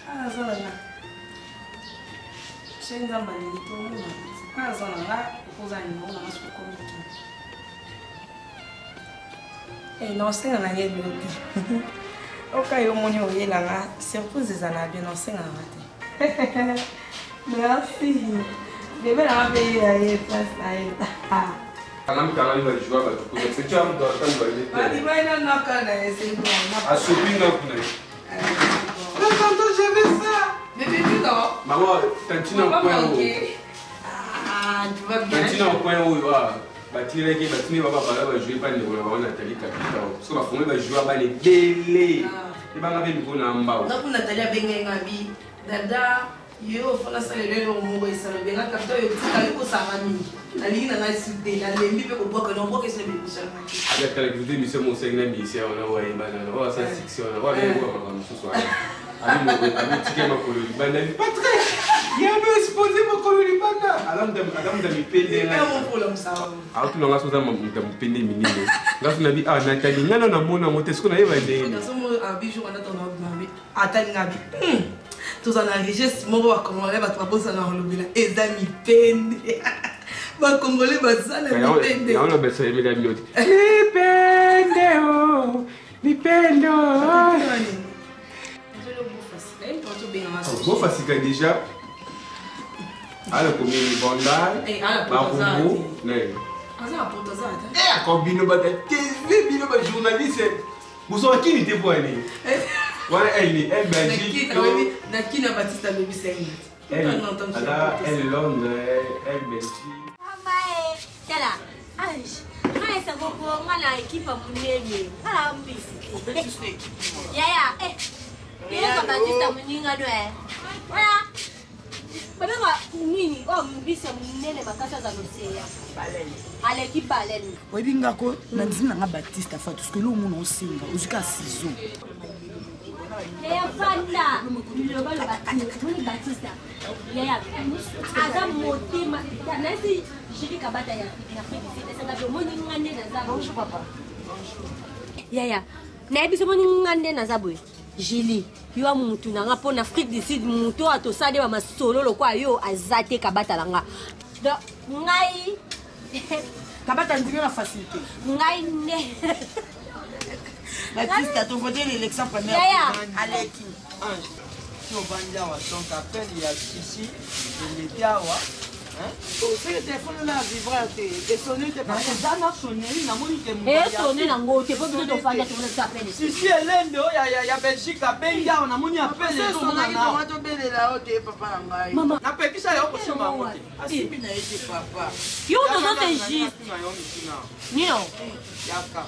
Ah, ça là. Chega da maneira de todo mundo. Ah, ça là, os animais não se comunicam. Ei, nós temos na rede do Ok, eu monio ele lá, surprise za na bien, nós temos lá. Merci. Je vais l'envoyer à elle, Kanam kanam va jouer avec vous. C'est tu as me doit quand va aller. Ah, dis moi non non quand c'est bon. À shopping là vous. Quand je vais ça. Bébé tu dors. Maman, tantine au point où. Ah, tu vas bien. Tantine au point où va. Batire qui batine va pas jouer pas niveau va Nathalie Capita. Parce que va fonder va jouer ba les délai. Et ba ngabe niveau na mbao. Donc Nathalie benga ngabi. Dada yo fona salele lo mo isa lo benga kapto yo tikali ko samani ali na na sudde na le mbi pe ko boka no boka se be kusha maki avec la vidéo mission mon segment mission on a ouais ba na on ça section on va bien voir comme ce soir ametike makolo libanda Patrick yano exposé makolo libanda alamuda mipende autu nanga soza muta mupende minene ngasu nabi Nathalie ngana na mona mote siko na yeba ndenge tous en enregistre moko ba congolais ba trabosa na holobela eza mipende ba congolais ba sala mipende ya ona besa yemela mioti mipende Beau Fasika déjà. Alors comme il bandal, barumbu, né. Quand bino bata TV bino ba journaliste. Vous savez qui était pour aller? Voilà elle Belgique. Na qui na Batista baby sing. Elle Londres, elle Belgique. Mama tala. Ai sa go ngana equipe munene. Ala mbisi. Ya. Ndio Batista mninga doe. Wala. Baba nini? Mbisi munene makasa za Lucia. Baleni. Aleki baleni. Webinga ko na nzina nga Batista fa tout ce que lo muno osinga uzika sizo. Fanda. Muni Batista. Ya. Aza motima. Nasi jiri kabata ya Afrika. Sasa moni ngane na za. Bonjour papa. Ya. Na ebiso moni ngane na za boy. Jili, yo mutu nanga po na Afrique du Sud mutu atosade ba masolo lokwa yo azate kabata langa. Do ngai kabata ndinga na facilité. Ngai ne. Batista ton voté l'élection première. Aleki. Ange. Si on va dire à son appel il y a ici il est bien wa. Oh, c'est le téléphone là vibrant et sonner tes parents. Ça n'a sonné, na moni te mo. Et sonner nango, te pas besoin de faire ton appel. Si Hélène il y a Belgique à Benga on a moni appel les on a dit to bele la haute papa ngai. Maman, na pe kisa yo ko sema mote. Asibi na ete papa. Yo to zo te juste. Nino. Yaka.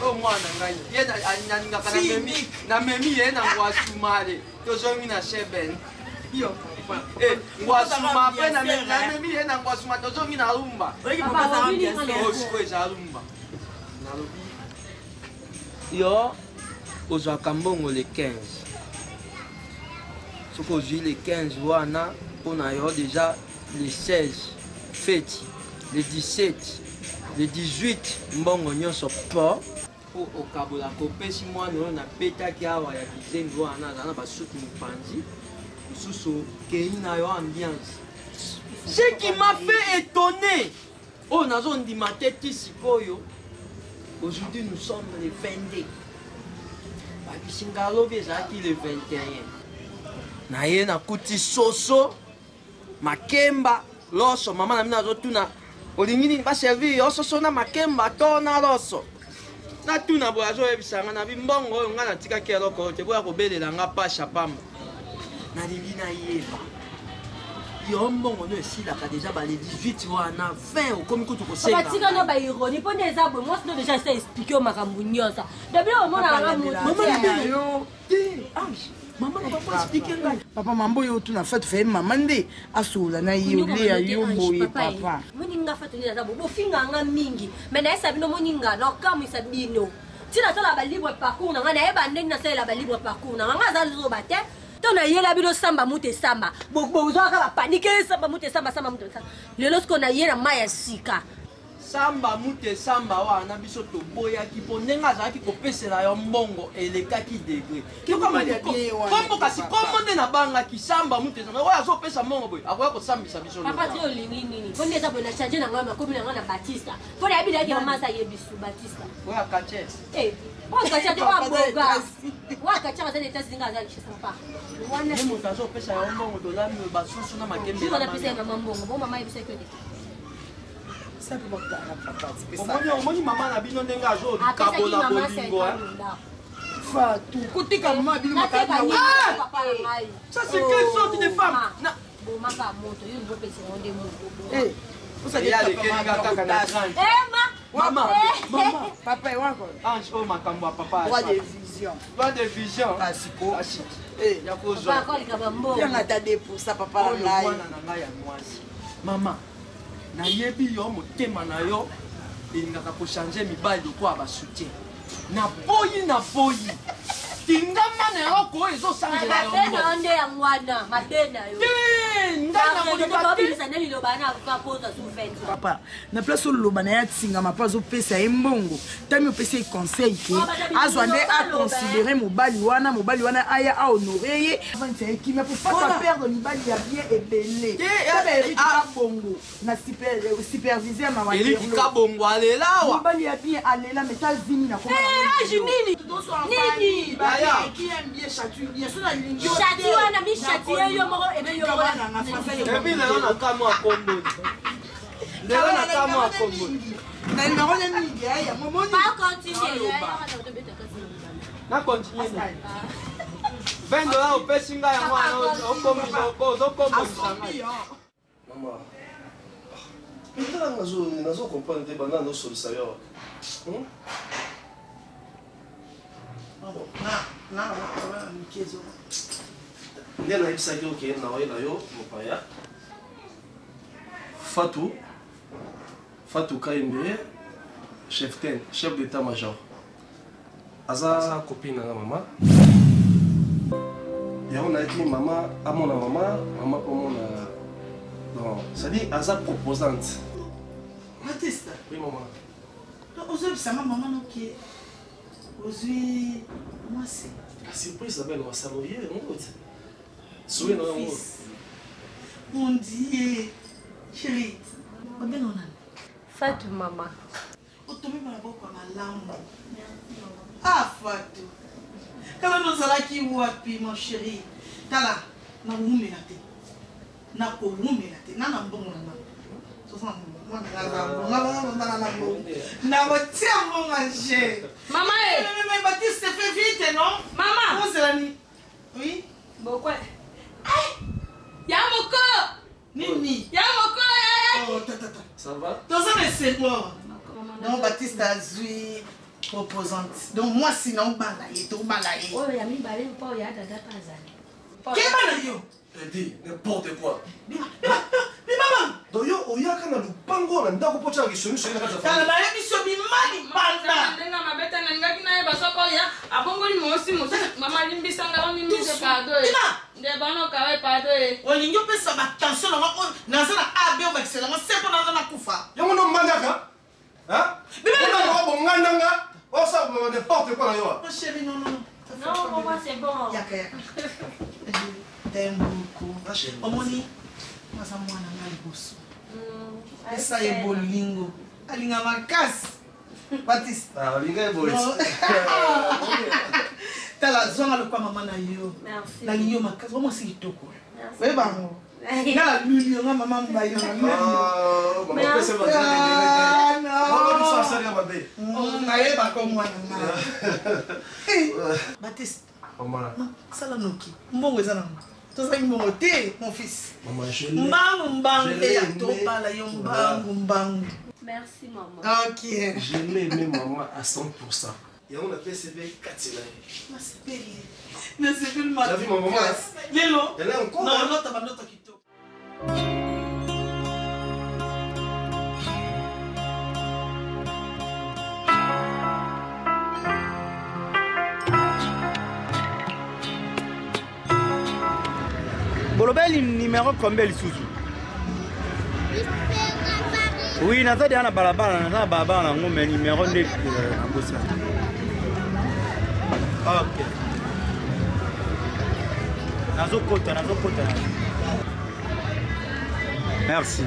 Oh mwana ngai. Yena anyanga kana memi. Na memi yena ngwa sumare. To zo mina sheben. Yo. Ngwasuma pe na memi yena ngwasuma to zo mina rumba. Yo, ozwaka mbongo le 15. Soki ozwi le 15 wana mpona yo déjà le 16 feti, le 17, le 18 mbongo nyonso po po okabola kopesi mwana oyo napetaki awa ya bizengi wana aza na basuki mopanzi mosusu kei na yo ambiance. Ce qui m'a fait étonner oyo nazondima te ti sikoyo. Aujourd'hui nous sommes le 22. Babisinga alobi ezalaki le 21. Naye nakuti soso makemba loso mama na mina azotuna olingi nini baservir yo soso na makemba to na loso natuna boye azoyebisanga na bimbongo oyo nga natikaki eloko oyo te boya kobelela nga pasha pamba nalingi nayeba yo mbongo no esilaka déjà bale 18 wana 20 okomi kutu kosenga batika no ba ironie mpo nde eza boye mwasi no déjà esa expliqué o makambo nyonso depuis omonaka nga yo te mama na papa expliquer ngai papa mambo yo tu na fait fait mama nde asola na yo le yo boye papa moninga fait ni na bo finga nga mingi mais na esa bino moninga na kamu isa bino tina tola ba libre parcours na nga na eba ndenge na sala ba libre parcours na nga za zo bate to na yela bino samba mute samba bo zo ka panique samba mute samba lelo sko na yela maya sika samba mute samba wana biso toboyaki mpo ndenge azalaki kopesela yo mbongo elekaki degré kombo kasi kombo nde nabangaki samba mute samba oyo azopesa mbongo boye akoya kosambisa biso papa ti olingi nini mpo nde eza boye na change na ngai makomi na ngai na Batista mpo na yebi nayaki mama aza yebisu Batista oyo akache wakacha te waboga wakacha bazali etasi nga azali chisampa wana moto azopesa yo mbongo dolami basusu na makembe na pesa mama mbongo bo mama yebisa ko omoni mama na bino ndenge azokabola bolingo Fatou kotika mama bino makaka ça c'est quelle sorte de femme bomaka moto yo ngo pesa onde moto vous savez kaka na 30 mama papa wako ange o makambo ya papa droit de vision kasiko ya kozwa papa kolika bambo yanga ta déposa papa la ngai mwana na ngai ya mwasi mama nayebi yo motema na yo elingaka kochange mibali lokola basoutien na boyi tingama na eloko oyo ezosangela yo mabena nde ya mwana mabena yo papa na place oloba na ye atingama mpo azopesa ye mbongo tami opesa ye conseil ke azwa nde aconsidere mobali wana aya ahonore ye avanti ayekimia po pas perdre mibali ya bien ebele tabaerikika bongo na superviseur na erikika bongo alela awa mobali ya bien alela mais tazimi na shati wana mishati yo moko ebe yo wana ebi lelo na kamo akomboni lelo na kamo akomboni na numéro ya mingi ya momoni pas continuer na continue $20 opesi ngai yango wana ozokombonisa ngai mama mpela nazo comprendre te banda nosolisa yo nde nayebisaki okeye naoyela yo mopaya Fatou Kaimbe chef d'état major aza copine nanga mama yango nayaki mama amona mama omona non c'est-à-dire aza proposante Baptiste oui maman ozobisanga mama noki ozwi mwasi la surprise abel wasaloye ngoti soye na ngo mon dieu chérie obenga nani Fatou mama otomi maboko ya malamu ah Fatou kala nozalaki wapi mon chéri tala nakoumela te nana mbongo na nga nakotia mbongo nge Maman mais Baptiste fait vite non Maman ozelani oui bokwe ya moko nini ya moko oh tata ça va dans un essai non Baptiste azui proposante donc moi sinon balaye to balaye oyo ya mibale mpo ya dada pazali keba na yo dis n'importe quoi maman donc yo oyaka na lupango na ndako po tia kisoni na kati tala na biso bimali banda ndenga mabeta na ngaki na yeba soko ya abongoli mosi mosi mama limbisanga oni mise pardon nde bano kawe pardon olingi opesa batension nango naza na abe obakisela ngo sepo naza na kufa yango no mandaka bibona bongandanga osa n'importe quoi na yo oh chérie non maman c'est bon yaka t'aime beaucoup omoni naza mwana nga liboso esa ye bolingo alinga makasi Baptiste alinga ye bolingo tala zonga lokwa mama na yo nalingi yo makasi omwasi kitoko oyebango nga na luli yo nga mama mbayo nayebaka mwana nga Baptiste sala noki mbongo eza nango tozali mbongo te mon fils mbangu eya tobala yo mbangu merci maman ok je l'ai aimé maman à 100% yango na PCB katila nasepeli makasi lelo nalota bandoto kitoko bolobeli numéro combien lisusu oui naza deya na balabala naza na balabala nango me numéro nde nabosa ok nazokota merci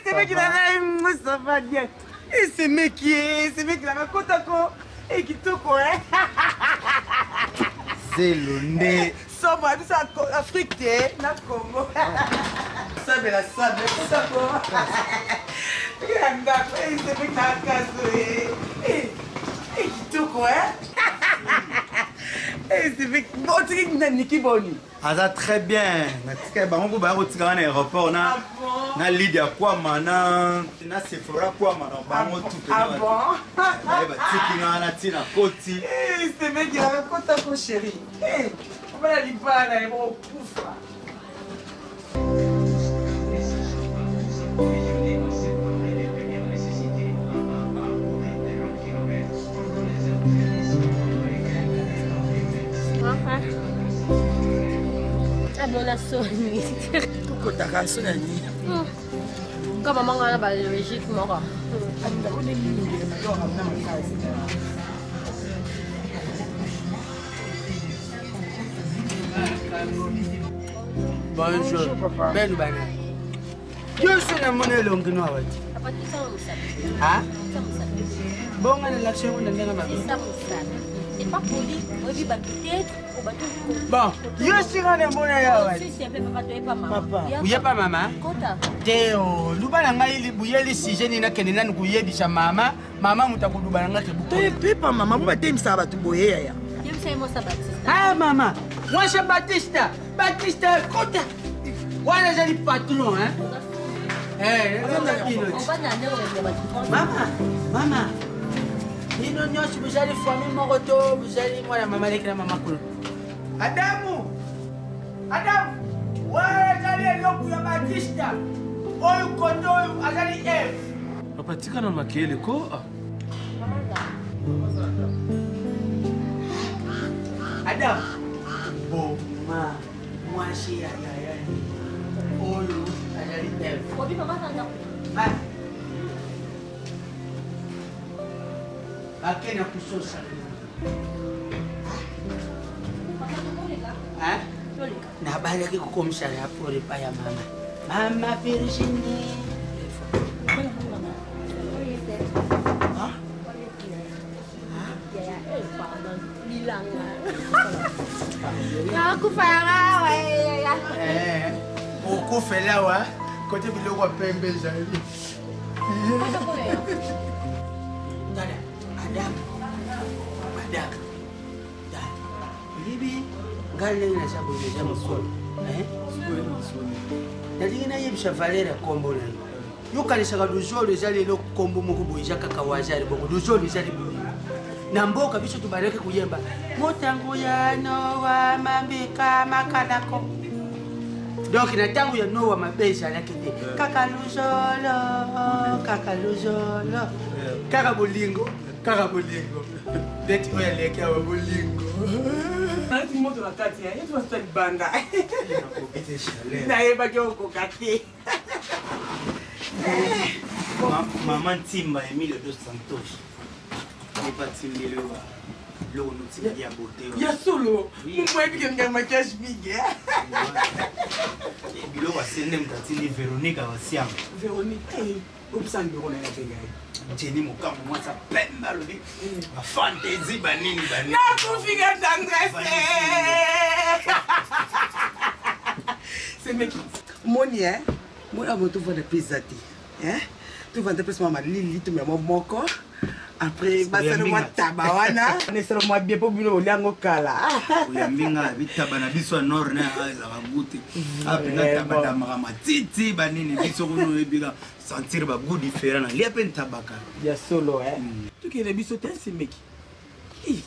ce mec il a ça va bien et ce mec il a kota ko et kitoko c'est le nez ça va ça Afrique na Congo ça bela ça kota ko aza très bien natika bango mpo baya kotikanga na aéroport na lide ya kwama na sephora kwama na bango tubaye batikinga na ntina koti abona soni kokotaka so na nini ka mama nga na balogique moko bonjour belu bana yoso na mona elongi no awati bonga na l'action ngo ndanga mabe c'est pas poli oyebi bato bon yo singa na mona ya awati papa uye pa mama teo luba na ngai libuyeli sije nina kende nani kuyebisa mama muta kuluba na ngate buko pepa mama bo batemisa bato boye yaya mama mwasha Batista kota wana zali patron mama ino nyonso bozali famille moko to bozali mwana mama leki na mama kulo adamu wana zali eloko ya Batista oyo koto oyo azali f papa tika na makele ko Adam boma mwasi ya oyo azali f obi mama tanda akena kusosa nabalaki kukomisa ya pole pa ya mama Virginie okufela wa kote biloko pembe ezali madame libi ngai ndenge nasaboza mokolo nalingi nayebisa valere ya kombo na yo yokanisaka luzolo eza lelo kombo moko boye eza kaka wazali bongo luzolo ezali boye na mboka biso tobalaki kuyemba motango ya nowa mambika makalako donc na ntango ya nowa mabe ezalaki te kaka luzolo kaka bolingo ndeti oyo aleki awa bolingo nati moto na kati ya yetu basita libanda nayebaki okoka te mama ntimba Emilio dos Santos epatimbele loko notikali ya bote ya solo mumwebike nga makiage bige biloko asende mutatindi Veronique awasiama Veronique obisani biloko na yabengai jeni mokambo mwasa pembe alobi bafantasi banini nakufika tendresse semeki moni mona moto vanda pesa te tovanda mpe soma malili tomema moko après basala mwa taba wana nesala mwa bie mpo bino oliango kala oyambinga bitaba na biso ya nord na ezaka gute apenga tabadamaka matiti banini biso kuno oyebika sentir bagout différent nalia mpe ntabaka ya solo tokende biso te semeki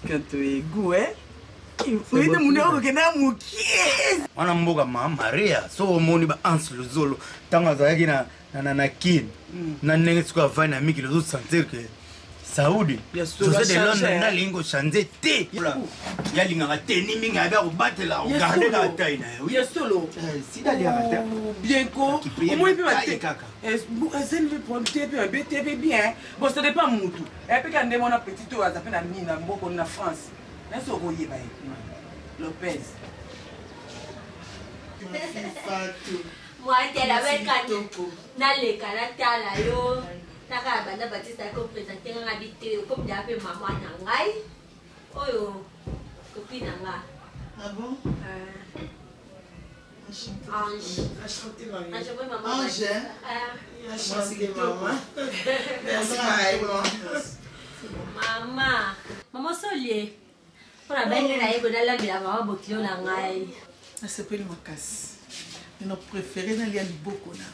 kanto egu oyende mundu okokenda mokie wana mboka mama maria so omoni baanse lozolo ntango azalaki na kine na ndenge sikoyo avai na mikili ozosentir ke saudi josé de londres nalingi kochange te yalingaka teni mingi abi akobatela ogarde kaka tai na ye sidaliaka te bienko omoni mpe batekaka ezali mpe prompte mpe mabe te mpe bien bon ce n'est pas mutu epe ka nde mona petit oyo aza mpe na nini na mboko na france nasi okoyeba ye lopez mwatela bekani naleka natala yo taka banda Batista kopresente nga bite komda pe mama na ngai oyo copine nga Ange. Enchanté, mamie. Ange, oui, maman. Ange, Enchanté, maman. Merci, Maman. Maman Solier. On a bien la maman bokilo na ngai. Nasepeli makasi. Nino préféré na lia liboko na.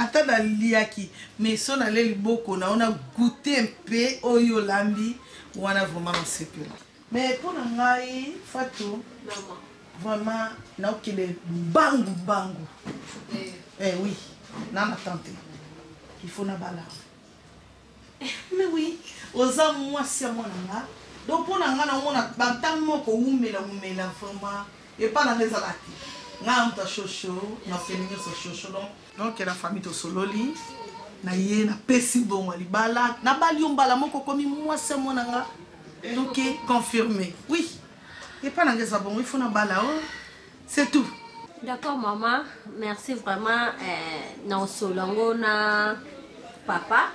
Ata na liaki, mais so na le liboko na on a goûté un peu oyo lambi wana vraiment nasepeli. Mais pour na ngai Fatou, Maman. vraiment na okile bangu bangu. Oui, na ma tante. Il faut na bala. Mais oui, oza mwasi ya mwana nga. Donc pour na nga na mona bantam moko umela vraiment et pas na les alati. Nga on ta chocho, na feninga so chocho donc la famille to sololi na ye na pesi bon libala na bali ombala moko komi mwasi ya mwana nga. Donc confirmé. Oui. Et pas na les bon, il faut na bala oh. C'est tout. D'accord maman, merci vraiment na solongo na papa.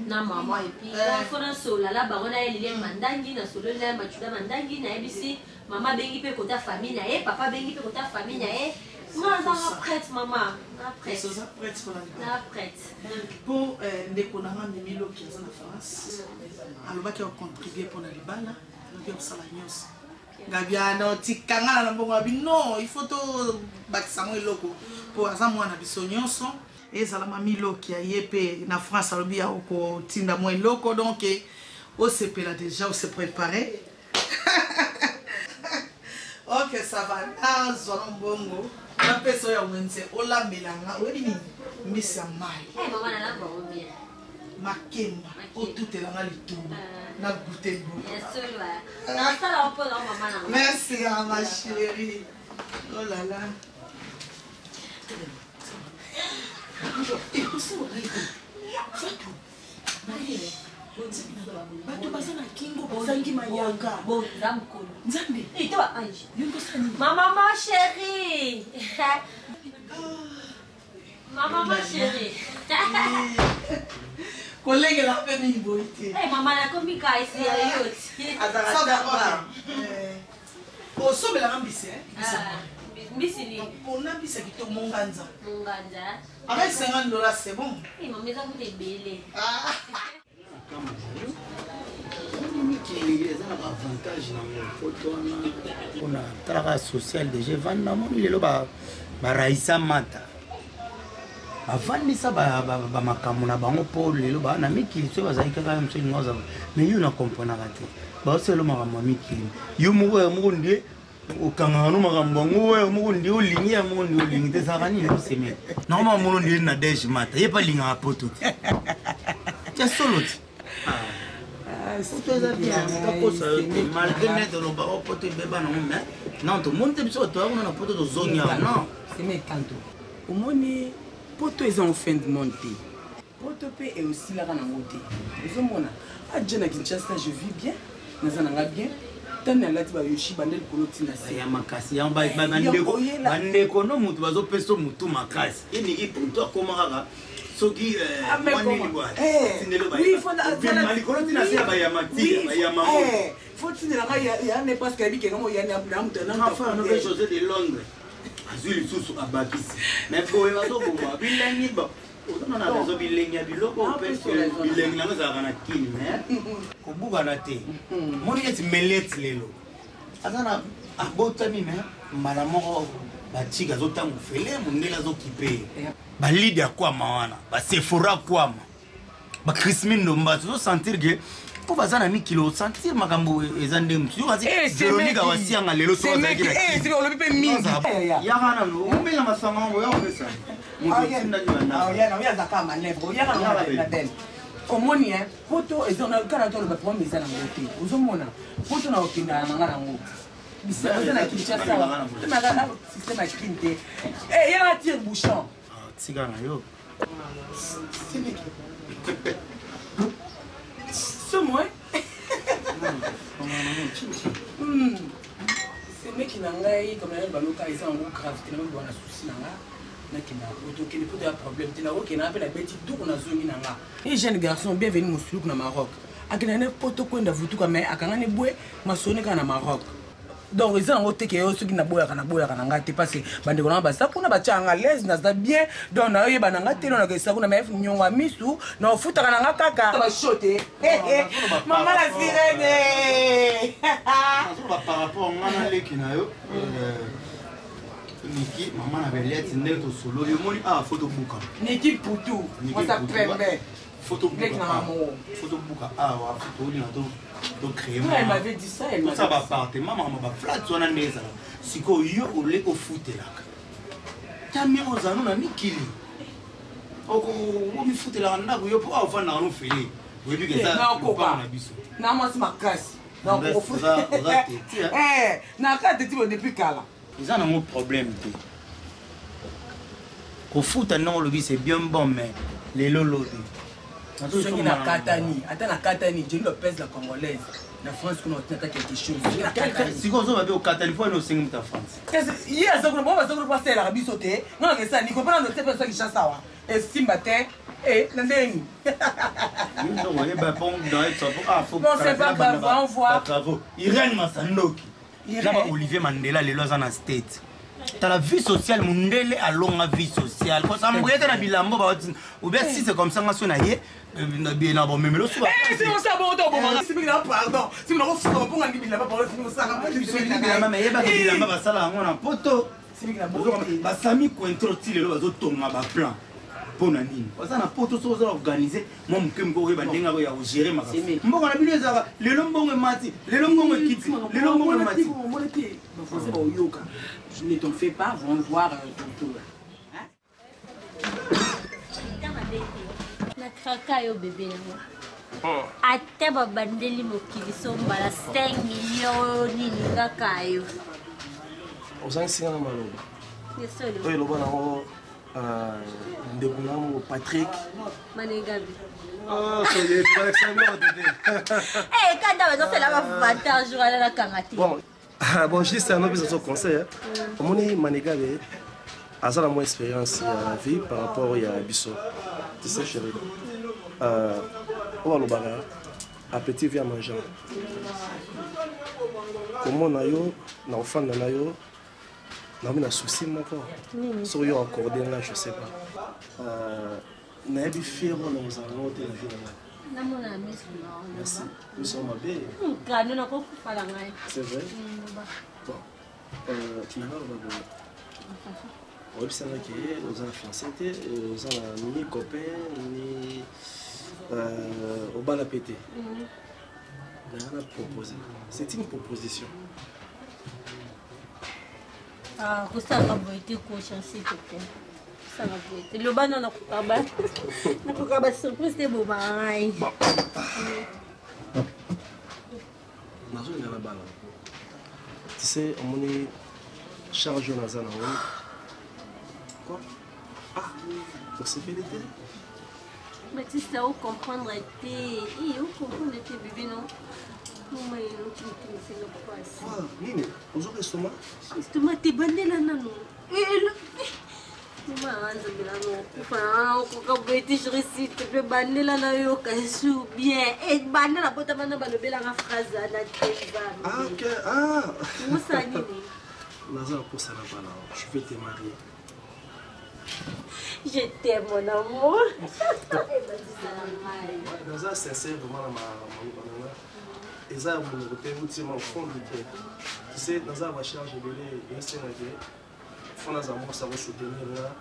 Na maman et puis il faut na sola là ba on a elile mandangi na solo na machuda mandangi na ebisi maman bengi pe kota famille na e papa bengi pe kota famille na e moi ça prête maman na prête ça prête pour la na prête pour ndeko na nga Mimilo qui est en France alobaki a contribuer pour na libala donc on sala nyos ngabiana tikanga na mbongo abi non il faut to bakisa mo eloko pour aza mwana biso nyonso ezala Mimilo qui a yepé na France alobi ya ko tinda mo eloko donc on se pela déjà on se préparer. Ok ça va na zona mbongo na peso ya mwenze olambelanga oyini mbisi ya mai maman na la bon bien makemba otutelanga litumba na goûter bon merci ma chérie. Oh là là. bato baza na kingo bazangi mayanga nzambe etoa ange maman ma chérie maman ma chérie collègue la pe mi boite maman na komi ka isi ya yoti o sobela mbisi mbisi ni on a mbisi kitoko monganza avec $50 c'est bon maman eza kuti ebele mpona talaka social déjà vandi namoni lelo baraisa mata bavandisa bamakambo na bango mpo lelo na mikili so bazali kaka moso elinga ozaba mais yo na komprenaka te baoselo makambo ya mikili yo moko ndie okangaka no makambo yango oyo moko ndie olingi ya moko ndie olingi te ezalaka nini oseme nakoma mono ndie na dege mata ye mpe alingaka poto te tia solo te malgré nete olobaka poto ebeba nango me non tomoni te biso bato yakuna na poto tozongiaka non semekanto omoni poto eza en fin de monde te poto mpe eosilaka nango te ozomona adje na kinshasa je vis bien naza nanga bien tani alati bayoshi bande likolo ntina se ya makasi yango bandeko no motu bazopesa motu makasi eniki poto akoma kaka soki likolo ntina se ya bayama fotinelanga yane paske yabikengamo yanamutanaafanoke josé de londres azwi lisusu abakisi mais boye bazoboma bilengi ozomona nazo bilengi ya biloko bilengi nango ezalaka na kini me kobukana te moni neti meleti lelo aza na abotami me mbala moko batika azotanga ofele mondele azokipe balide akwama wana basefora akwama bacrismin ndomba tozosentir ke mpo baza na mikilo osentir makambo eza nde mosusu kasi veronika wasianga lelo so azalaki olobi mpe mingi yaka nano omenga masanga yango yaopesa omoni poto ezakana toloba problème eza nango te ozomona poto na okenda nanga nango eza na kinshasa système ya kini te yaka tire bouchon tika na yo somo semeki na ngai comme naye baloka eza yango grave te namebi wana susi na nga nakenda otokende poto ya problème te nakokenda mpe nabeti tuku nazongi na nga e jeune garçon bienvenu mosuluku na Maroc akenda ne poto kwenda vutuka me akangani bwe masoni kaka na Maroc donc eza nango te ke yo soki naboyaka na nga te parce que bandeko nanga basa kuna batiaka nga lese naza bien donc nayoyeba na nga te lonakesa kuna mayefu nyongo ya misu na ofutaka na nga kaka basho te mama la sirene par rapport nga naleki na yo Niki, maman avait l'air de net au solo. Le monde a photo bouca. Niki Poutou, moi ça pembe. Photo bouca. Photo bouca. Ah, ouais, photo ni to créer. Elle m'avait dit ça, elle m'avait dit ça. Ça va partir. Maman m'a flat sur la neza. Si ko yo ole au foot là. Tami ozano na nikili. Oko wo mi foot là na ko yo po afa na no fele. We bi ke ça. Na ko ba na biso. Na mo si makasi. Na ko foot. Eh, na ka te ti depuis kala. Ils ont un problème. Au foot, c'est bien bon, mais les lolo. Ceux qui n'ont Katani, attends, la Katani, Dieu Lopez, la Congolaise. La France, qu'on a quelque chose. Si vous avez au Katani, il faut nous signer ta France. Hier, ça, on va passer l'Arabie sautée. Non, mais ça, il comprend notre personne qui chasse ça. Et si matin, et l'année. Non, c'est pas grave, on voit. Irène Massandoki. Olivier Mandela les lois en state. T'as la vie sociale, Mundele a longue vie sociale. Quand ça mourait dans la bilambo, ou bien si c'est comme ça, on a sonné. Bien avant même le soir. Eh, c'est mon sabot, c'est bien pardon. C'est mon refus pour un bilambo, c'est mon sabot. C'est bien bilambo, mais il y a des bilambo, ça là, on a un poteau. C'est bien bilambo. Bah, Sami Cointro, il est là, il a un plan. Pour Nanine. Parce que na poto so organisé, moi mkem ko ba ndenga ya gérer ma. Mbongo na bino ezaka, lelo mbongo mati, lelo mbongo équipe, lelo mbongo mati. Je ne t'en fais pas, vont voir ton tour. Na kraka yo bébé nango. Ate babandeli mokili sombala 5 millions nini kaka yo. Ozangi singa na maloba. Yesolo. Oyo loba nango ndeko namo Patrick Manegabi. Oh, so ye tu Alexandre Dede. Eh, quand on fait la avantage jour à la kangati. Bon, juste un autre conseil. Omoni Manegabi a ça la moins expérience à vie par rapport à Bisso. Tu sais chérie. On va le barrer. Appétit vient manger. Comment on a yo, na enfant na yo. Non, mais un souci, moi, quoi. Si on a accordé là, je sais pas. On a fier, on a monté la vie là. Merci. Nous sommes à B. C'est vrai? Bon. Tu n'as pas le bon. Oui, c'est vrai qu'on a fiancé, on a ni copain, ni. Au bal à péter. On a proposé. C'est une proposition. Ah, ça va être cochon, s'il te plaît. Ça va être. Le ban, on a pas surprise, c'est beau, bye. Tu sais, on est chargé dans un endroit. Quoi? Ah, possibilité. Mais tu sais, où comprendre tes. Où comprendre tes bébés, non? Nini, aujourd'hui estomac? Estomac te bandela nano. Mama anza bila no. Enfin, ko beti jrisi te pe bandela na yo kasu bien. Et bandela bota bana balobela nga phrase na tête. Ah OK. Ah. Musa nini? Naza pour ça là bala. Je vais te marier. Je t'aime mon amour. Naza sincère vraiment ma et ça, vous me retenez au fond du cœur. Tu sais, dans la recherche, je vais aller ici, il faut que ça va soutenir là.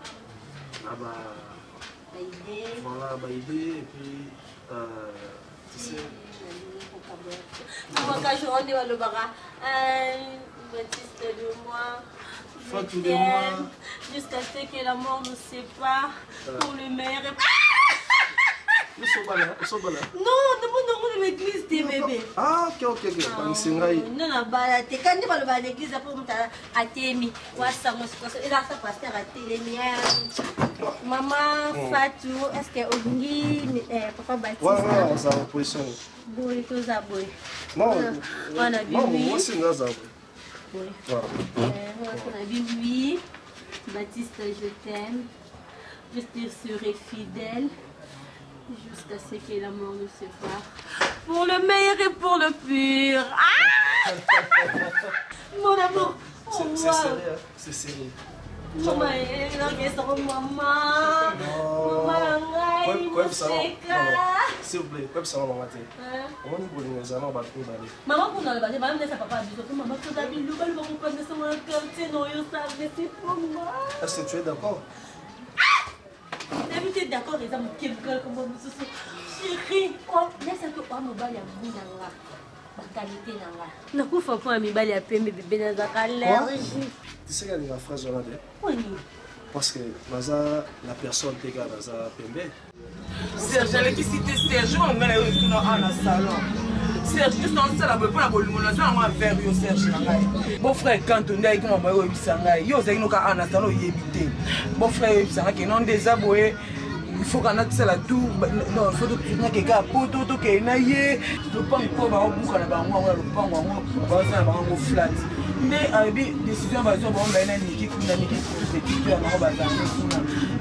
Voilà, bah idée, et puis, tu sais. Je rentre le bara. Baptiste de moi. Je t'aime. Jusqu'à ce que la mort nous sépare. Pour le meilleur. Ils sont pas là, ils sont pas là. Non, nous sommes l'église, tes bébés. Ah, ok. Non, non, bah, t'es quand tu vas à l'église, après, tu as attémi. Et là, ça passe à télémi. Maman, Fatou, est-ce que Ogungi, papa Baptiste? Ouais, ça va positionner. Oui, tout ça, oui. Non, on a Bibi. Moi aussi, non, ça va. Oui. On a Bibi. Baptiste, je t'aime. Je te serai fidèle. Jusqu'à ce que la mort nous sépare. Pour le meilleur et pour le pur. Ah! Mon amour. C'est serré, c'est serré. Maman, maman. S'il vous plaît, comme ça, maman. On est pour les amants, on va tout baler. Maman, pour nous, maman, ne papa, maman, tu as vu le bal, on va prendre son quartier, non, il savait, c'est pour moi. Est-ce que tu es d'accord? Tu es d'accord, les hommes qui me comme vous, chérie. Oh, laisse-toi pas me baler à vous, là. Qualité nanga. Nakufa kwa mibali ya pembe bébé nazaka allergie. Tu sais qu'il y a une phrase là dedans. Oui. Parce que la personne qui est dans la pembe. Serge, j'allais citer Serge, on va aller dans un salon. Serge, juste dans le salon, on va aller dans un salon, on va vers Serge. Mon frère, quand on est comme moi, il s'en va. Il y a un salon, il est habité. Mon frère, il s'en va, qui non désaboué. Il faut qu'on ait la tout. Non, il faut que tu aies quelqu'un à poto, que tu aies le pan pour avoir un bouc à la banque, le pan pour avoir un flat. Mais avec décision, on va dire, on va aller niquer, on va niquer, on va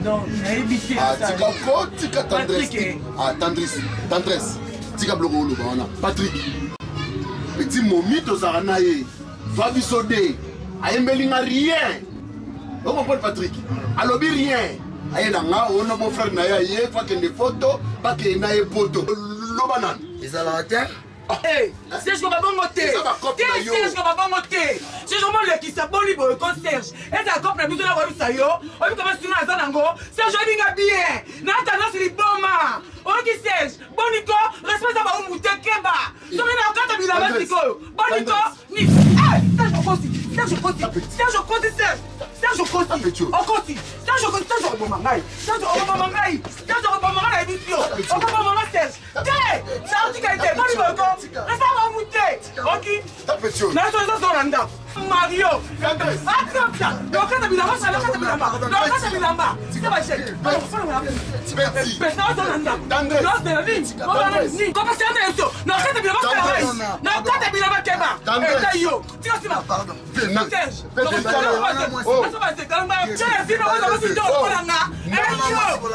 donc, on a évité ça. Tendresse. Tika bloko lo bana. Patrick. Petit momi to zaranaye. Fabi Sodé. Ayembelinga rien. On comprend Patrick. Alobi rien. Aye nanga on a mon frère na ya ye fa kende photo pas que na ye photo. Lo banane. Ezala te. Hey, Serge va pas monter. Serge va pas monter. C'est vraiment le qui s'abonne pour le concierge. Et ça coupe la mise là pour ça yo. On peut commencer à ça nango. Serge va bien. Na tendance les bomba. On qui Serge, bonito, responsable va monter keba. So mena okata bila batiko. Bonito, ni. Eh, Serge Kosi. Serge Kosi. Serge Kosi Serge. Serge Kosi. On Kosi. Serge Kosi Serge Obomangai. Serge Obomangai. Serge Obomangai édition. Obomangai Serge. Hey, ça on dit qu'il était bonito. Resta à monter. OK. Na so so nanda. Mario. Attrape ça. Donc quand tu l'as ça, quand tu l'as pas. Donc quand tu l'as pas. C'est pas cher. Petit. Personne nanda. Non, de la ligne. On va ni. Comment c'est ça? Non, quand tu l'as pas. Non, quand tu l'as pas keba. Et tayo. Tu vois ça? Pardon. Serge. Oh. Ça va c'est calme. Tiens, sinon on va se donner là. Eh,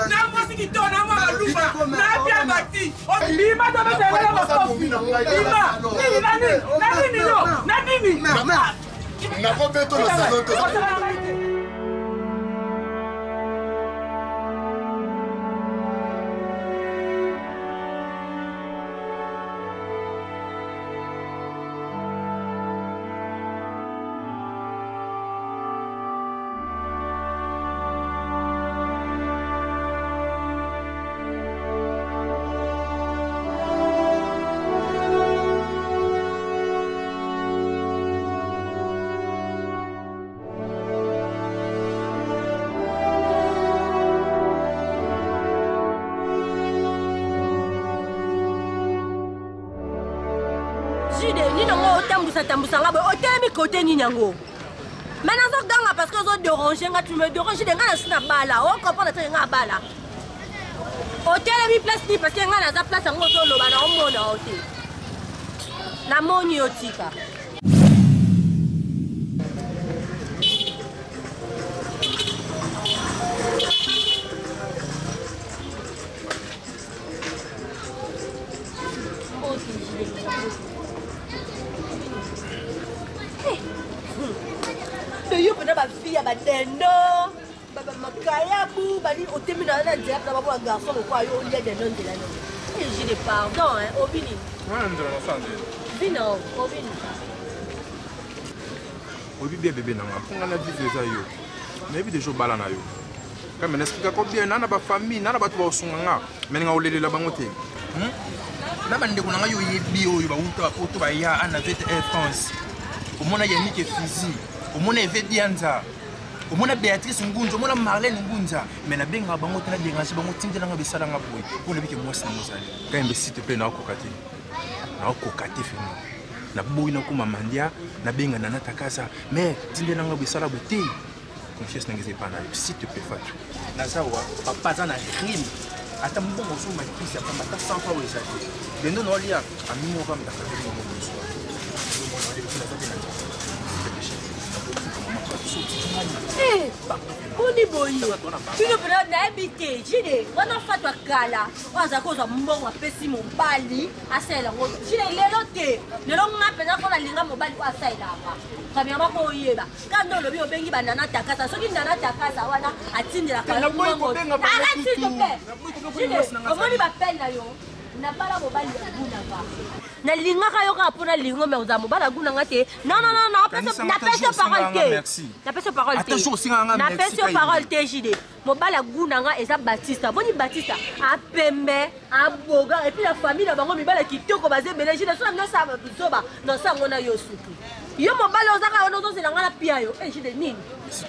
na moi qui donne na moi luba. Na bien bâti. Lima ta ba la ba. Lima. Nani. Na robeto na salon to. Tambusanga boy otemi côté nini yango maintenant ça ganga parce que zo déranger nga tu me déranges de nga na sina bala on comprend que nga bala otemi place ni parce que nga na za place yango zo loba na omona ote na moni otika yo pena ba fille ba dendo ba makayabu ba ni otemi na na direct na ba garçon ko ayo lia de non de la non et je les pardon hein obini ndro sande bino obini obi bébé na nga na vivre za yo na bi de jo bala na yo kama n'explique ko bien na ba famille na ba to ba sunga nga mais nga olelela bango te na ba ndeko na nga yo yebi yo ba uta auto ba ya ana vete France omona Yannick Fizi omona Eve Dianza omona Béatrice Ngunza omona Marlène Ngunza mais na benga bango tena déranger bango tindela nga besala nga boy pona bike moi na mozali quand même s'il te plaît na kokate fini na boy na kuma mandia na benga na natakasa mais tindela nga besala bote confiance n'engagez pas na s'il te plaît Fatou na sawa papa za na crime ata mbongo so makisa pa mata 100 fois weza bendo no lia amimo va mta ka mo so Boni boye. Bino pena na ebite. Jide, wana fatwa kala. Waza koza mbongo apesi mobali asela ngo. Jide lelo te. Lelo ngapena kona linga mobali kwa asela apa. Kamiyama ko yeba. Kando lobi obengi banana takasa. Soki nana takasa wana atindela kala mbongo. Arrête s'il te plaît. Jide, omoni ba peine na yo. Na bala mobali ya guna ba. Na linga ka yo ka pona lingo me uza mobala guna ngate. Non non non, na pese parole te. Na pese parole te. Na pese parole te Jide. Mobala guna nga eza Baptiste. Boni Baptiste a pembe, a boga et puis la famille na bango mibala kitoko baze mélanger na so na sa zoba na sa ngona yo suku. Yo mobala ozaka ono zo zela ngala pia yo. Jide nini?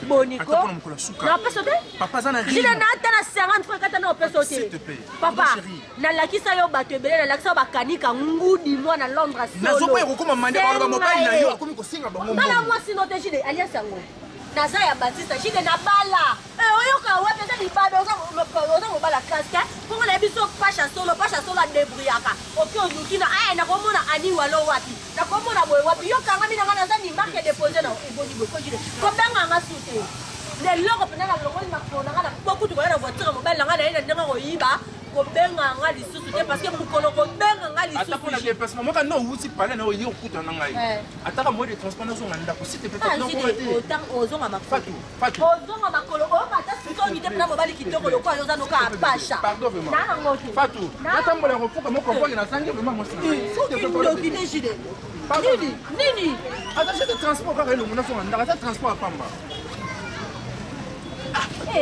Boniko. Na pese te? Papa zana ri. Jide na tana 50 francs kata na pese te. S'il te plaît. Papa, na lakisa yo bato ebele na lakisa bakanika ngudi mwana Londres solo. Nazoboye kokoma mande ba mobali na yo akomi kosinga bango. Bala moi sino te Jide alias yango. Naza ya Baptiste Jide na bala. Oyoka wa pesa ni bado oza mobala casque. Pongo na biso pasha solo debriaka. Oki ozukina na komona ani walo wapi. Na komona boye wapi yo kanga mina ngana za ni marque déposer na eboni boko Jide. Kobenga ngasute. Le loko pena na loko ni makona ngana bokutu kwa na voiture mobile ngana ina ndanga koyiba. Kobenga nga lisusu te parce que mukolo kobenga nga lisusu. Ata pona déplacement moka no uti pale na oyi okuta na ngai. Ataka mo de transport na zonga ndako s'il te plaît non ko te. Autant ozonga makolo. Ozonga makolo o mata sito ni te pena mobali kitoko lokwa yoza no ka pasha. Pardon vraiment. Na ngote. Fatou. Natambola ko fuka mo ko na sangi vraiment mo sina. Faut que nous dokine Jide. Nini. Ata je te transport ka relo mona zonga ndaka ta transport apamba. On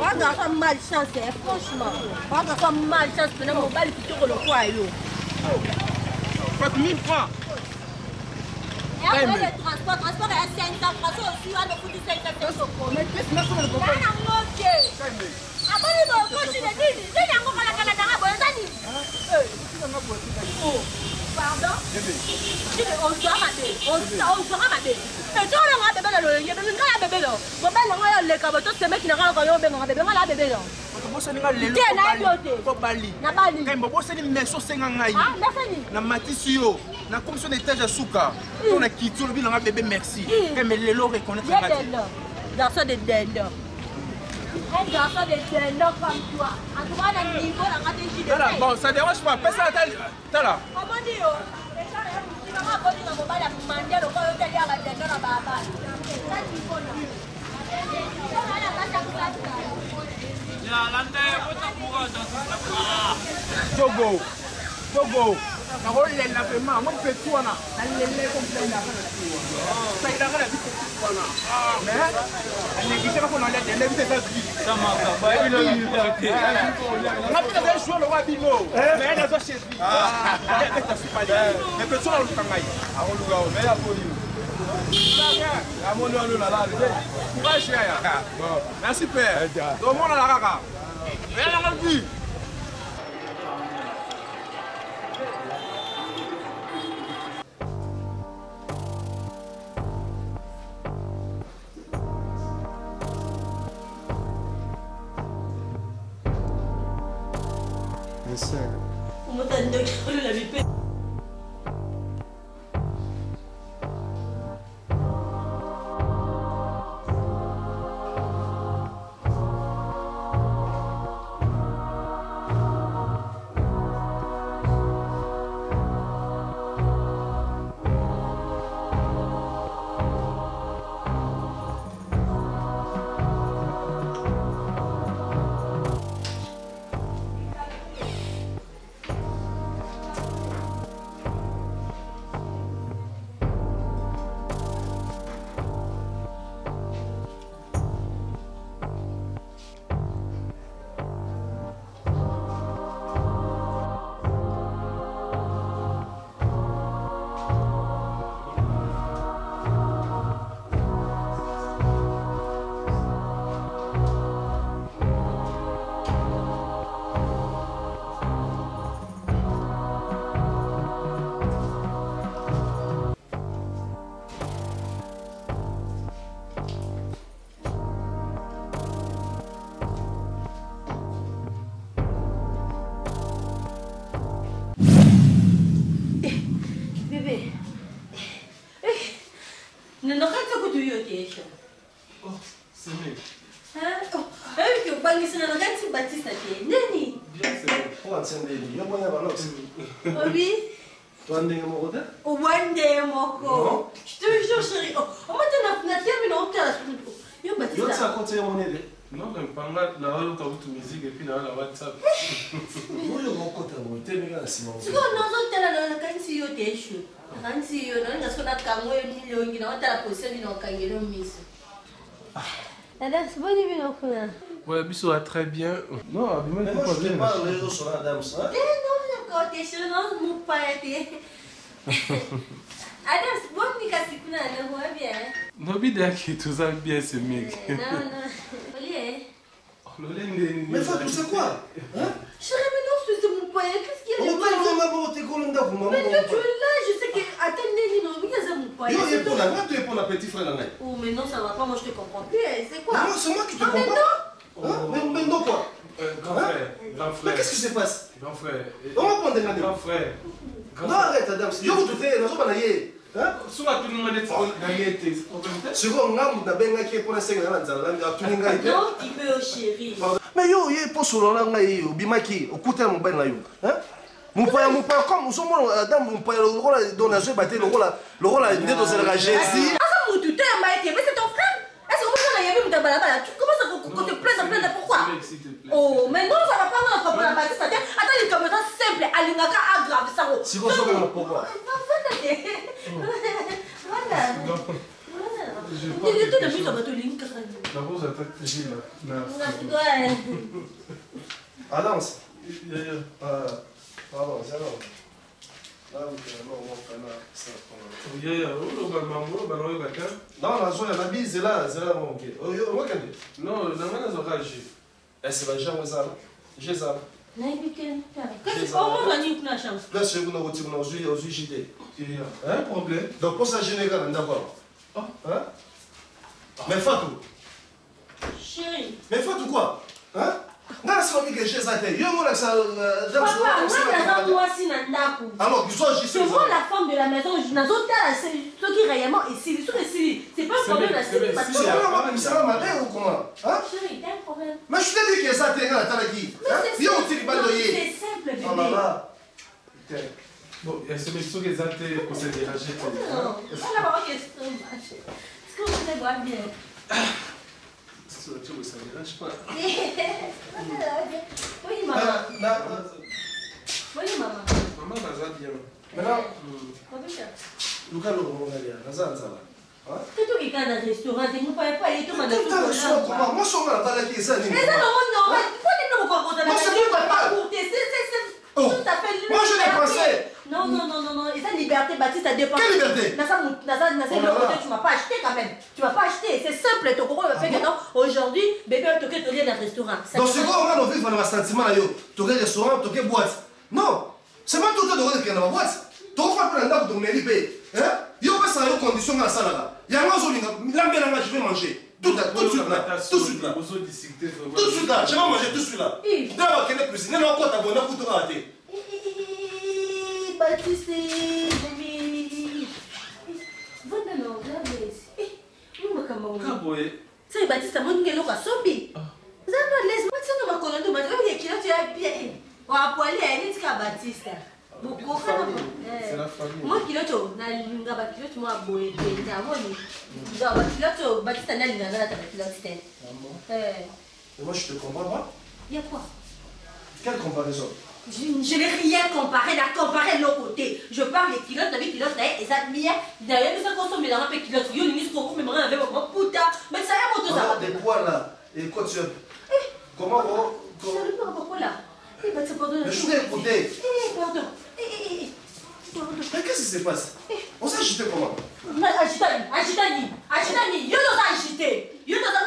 a fait malchance, franchement. On a fait malchance, mais mon mobile qui tourne le quoi. Faites 1000 francs. Et après le transport est 500 francs aussi, on a foutu 500 francs. Mais qu'est-ce que c'est le problème? On a manqué. Après, il m'a continué de dire, il y a encore la Canada, pardon? On sera madé. Et tu as un bébé là, il y a un bébé là. Mon bébé là, les cabotos, c'est mec qui n'a rien à faire, bébé là, bébé là. Na matisio na commission d'étage à Souka on a quitté le bilan bébé merci mais le lot reconnaître garçon de dinde un garçon de dinde comme toi en tout cas le niveau la catégorie voilà bon ça dérange pas passe la t'as là comment dire les gens ils vont pas venir dans mobile à manger le corps de la dinde na baba ça il faut Togo, Togo, la rôle est la paiement, moi je fais tout, on a les complètes là. Ça il a la vie pour tout, mais elle n'est pas qu'on a les États-Unis. Ça marche, il a on a plus de jouer le roi Bino, mais elle a chez lui. Mais personne n'a le Kangaï. On le voit, mais la police. Merci père. Tout le monde a la rara. Viens dans le but. Comment t'as une de la vie? No, no, can't talk to you, Oui. Toi, ndenge moko te? Wande moko. Je te jure, chérie. On m'a dit na termine au terrain. Yo Baptiste. Yo ça continue mon aide. Non, mais pendant la radio, tu as vu musique et puis dans la WhatsApp. Moi, je rencontre mon thème, mais là, c'est mon. Tu vois, non, non, là, quand si yo t'es chaud. Quand si yo, non, parce qu'on a quand même ni le ngi, non, t'as la position ni non quand il est mis. Adam, c'est bon, il vient au coin. Ouais, Bissou va très bien. Non, mais moi, je te parle les autres sur Adam, ça. Eh non, d'accord, t'es chaud, non, mon père était. Adam, c'est bon, ni qu'à s'y couler, on va bien. Non, mais dès que tout ça bien, c'est mec. Non, non. Mais Fatou, c'est quoi? Hein? Chérie, mais non, c'est mon père. Qu'est-ce qu'il y a? On va le voir, on t'es collé dans vous, mais toi, tu es là, je sais que. Attendez, non, mais c'est mon père. Yo, il est pour la tu es pour la petite frère là. Oh, mais non, ça va pas, moi je te comprends plus. C'est quoi? Non, c'est moi qui te comprends. Mais non, quoi? Grand frère, grand frère. Mais qu'est-ce qui se passe? Grand frère. On va prendre des grand frère. Non, arrête, Adam. Yo, vous te faites, nous sommes allés. Souvent, tout le monde est gagné. C'est quoi, on a bien qui est pour la scène là, tout le monde est. Non, tu peux, chérie. Mais yo, il est pour sur le langue, au bimaki, au côté de mon ben là. Hein? Mon père, comme nous sommes dans mon père, le rôle dans la jeu, le rôle à l'idée de la Jésus. Ah, mon tuteur m'a été, mais c'est ton frère. Est-ce que vous avez vu mon balabala? Tu commences à te plaindre, pourquoi? Oh, mais non, ça va pas encore pour la bâtisse. Attends, il est comme ça simple. Alingaka aggrave ça. C'est quoi ça, pourquoi? Voilà. Il est tout de suite à votre ligne. La rose attaque Gilles là. Alance. Pardon, c'est alors. Là, vous avez ça. Non, la joie, la bise, c'est là, ok. Non, la main, c'est orage. C'est pas jamais ça. J'ai ça. Qu'est-ce qu'on va venir pour la chance? Là, je vous ai aujourd'hui JT. Un problème. Donc, pour ça, général, d'accord. Hein? Mais Fatou. Chérie. Mais Fatou quoi? Hein? Non, c'est pas que j'ai ça. Yo, moi, ça. Papa, moi, si Nandaku. Alors, tu sois juste. C'est moi la femme de la maison. Je n'ai pas ce qui réellement est ici. C'est pas un problème. C'est pas ma mère ou comment? Hein? Chérie, t'as un problème. Mais je t'ai dit que ça, t'es là, t'as qui? Yo, tu es pas c'est simple, bébé. Oh là là. Bon, il y a ce monsieur qui est athée pour se déranger. Non, on a pas de question. Est-ce que vous allez voir bien? Ça ne dérange pas. Oui, maman. Oui, maman. Maman, ça va bien. Maintenant, Lucas, c'est tout qui est dans le restaurant, c'est nous pas aller tout le monde. moi, je suis là, qui est ça. Mais ça, non, pourquoi tu ne pas pas tout à fait. Moi, je l'ai pensé. Non. Et ça, liberté, Baptiste, ça dépend. Quelle liberté? Tu m'as pas acheté quand même. Tu m'as pas acheté. C'est simple. Ton coco va faire que non. Aujourd'hui, bébé, tu es dans le restaurant. Donc, c'est quoi, on va vivre dans un sentiment là, tu es restaurant, tu es boîte. Non. C'est pas tout le temps de dans la boîte. Tu vas faire un peu de mérite. Il y a pas ça, condition dans la salle là. Il y a un oiseau, je vais manger. Tout de suite là. Tout de suite là. Tout de suite là. Je vais manger tout de suite là. D'abord, quelle est cuisine? Non, quoi, t'as bon, on a raté. Baptiste, voilà, non, c'est Baptiste, mon ngelo ka sobi. Zama laisse-moi ça dans ma colonne de madame qui est là tu as bien. On va poiler elle dit que Baptiste. Beaucoup c'est la famille. Moi qui l'autre na linga ba qui l'autre moi boye na moni. Donc ba qui l'autre Baptiste na linga na ta qui l'autre. Moi je te comprends pas. Il y a quoi? Quelle comparaison? Je n'ai rien comparé, n'a comparé de l'autre côté. Je parle des pilotes, des pilotes, et ça mien. D'ailleurs, nous avons consommé dans un peu pilote. Yo, nous avons consommé avec mon putain. Mais ça y est, mon tout ça. Des poils là. Et quoi tu as? Comment on. Pourquoi là? Mais je voulais écouter. Pardon. Mais qu'est-ce qui se passe? On s'est agité comment? Agitani. Yo, nous avons agité. Yo, nous avons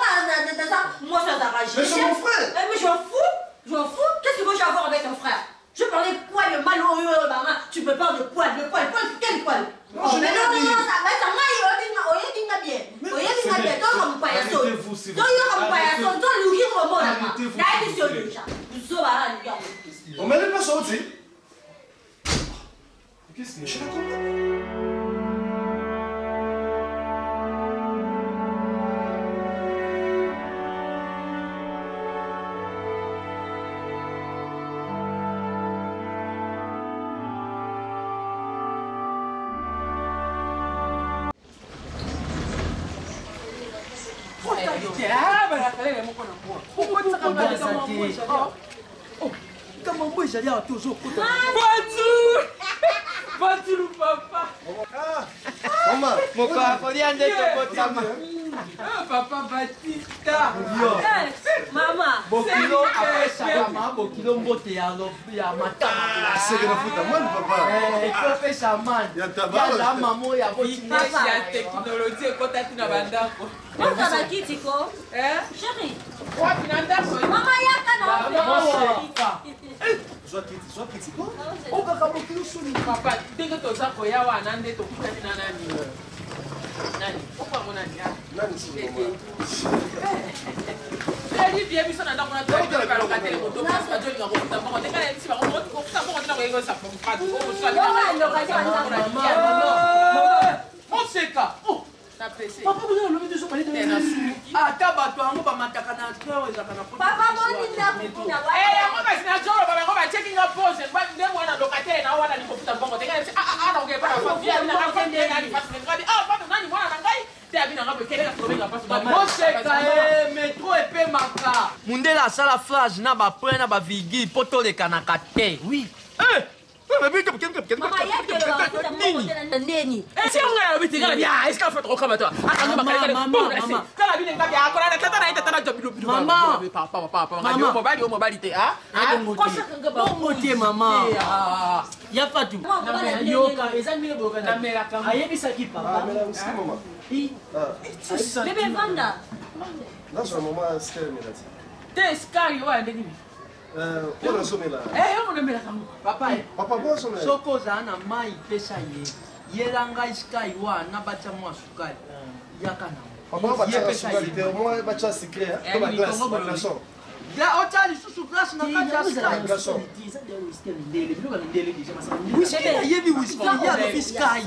moi, ça t'a agité. Mais c'est mon frère. Mais je m'en fous. Je m'en fous. Qu'est-ce que moi j'ai à voir avec ton frère? Je parlais de poil, de malheureux, maman. Tu peux parler de poil, quel poil? Non, je n'ai pas dit. Ça va être un maï, bien. Toi, comme payaso. Toi, comme payaso. Toi, l'ouïe, comme moi, là. Là, il est sur le chat. Vous saurez, on met les pas sorti. Qu'est-ce que je comprends? Kamambo ezali awa te ozokota Batulu papa. Mama, moka kolia nde tokotama. Papa Batista. Mama. Bokilo apesa mama, bokilo mbote ya matama. C'est la faute à moi, papa. Il faut faire ça, man. Il y a tabac. Il y a maman, il y a votre Vitesse ya technologie ekotaki na bandako. Ota na kiti ko? Chérie. Wapi na ndako? Mama yaka na. Soit kiti ko? Okaka bokilo soni. Papa, ndenge toza koya wana nde tokutani na nani? Nani? Okwango nani? Nani sini? Eli bien biso na ndako na toka ka lokatele moto parce que joli ngako kuta mbongo teka na tsiba ngo kuta mbongo tena ko yego sa pompa ko moswa na mama moseka oh na pese papa vous avez levé de son palais de ata bato yango bamataka na cœur ezaka na papa boni na yango basi na joro baba ngo ba checking up pose ba ndengo wana lokatele na wana ni kofuta mbongo teka na oke pa fa via na ka kende na ni parce que ngadi papa nani mwana na ngai moseka metro epemaka mundele asala phrase na bapre na bavigile mpo tolekanaka te oui nini bongotie mama ya fatu ayebisaki papa bebe vanda Là, je maman, ce qu'elle m'a dit. T'es Sky, ouais, Denis. On a sommé là. On a mis la caméra. Papa, papa, bon sommé. Soko zana mai pesa ye. Yelanga Sky wana bacha mwa sukali. Yakana. Papa, bacha sukali. Au moins, bacha secret. Comme la glace, la glaçon. Ya otali susu glace na kaja Sky. Glaçon. Whisky yebi whisky ya no Sky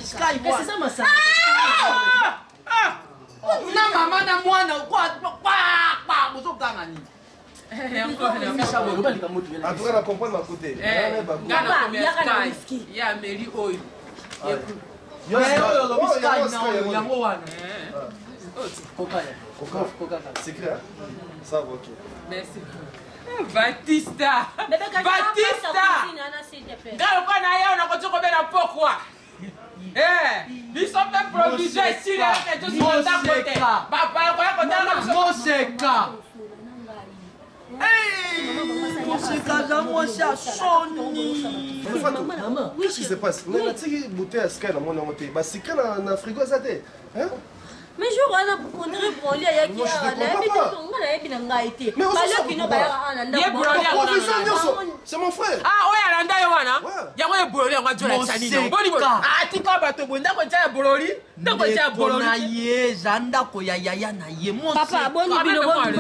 wana. C'est ça ma sœur. Na mama na mwana kwa bozokanga nini? En tout cas, on comprend ma côté. Gana comme Sky. Ya Mary oil. Yango wana. Coca. C'est clair. Ça va, ok. Merci. Batista. Galo kwa na yao na kochoko bena pokwa. Ils sont même produisés ici, là, et tous sont dans le côté. Papa, Moseka. Moseka, moi, c'est à Sony. Qu'est-ce qui se passe? On a tiré bouteille à Sky dans mon nom. C'est quand on a frigo ça t'est? Hein? Mais je vois un produit pour lui, il y a c'est mon frère. Ah, oui, à l'anda, Yoana. Il y a un boulot, on va dire la chanine. Ah, tu vas battre bon, d'accord, tu as bololi. D'accord, tu as bololi. Zanda ko ya ya na ye mo. Papa, bon,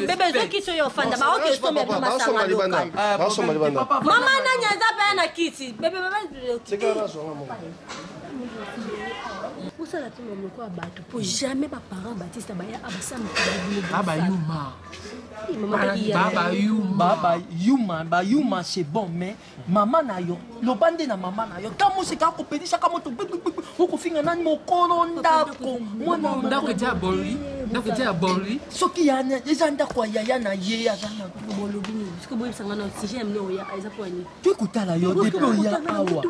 bébé, ceux qui sont en fan, d'abord, que je tombe à ma salle locale. Maman, n'a pas un kiti. Bébé, c'est quoi là, pour ça, pour jamais ma parent Baptiste Abaya Baba Yuma c'est bon mais maman na yo lobande na maman na yo kamo se ka kopedisa kamo to ko finga nani mokolo ndako mwana ndako ja boli ndako ja boli soki yana ezanda kwa yaya na ye azana bolobini parce que boy sangana si j'aime no ya eza kwa ni tu kutala yo depuis ya awa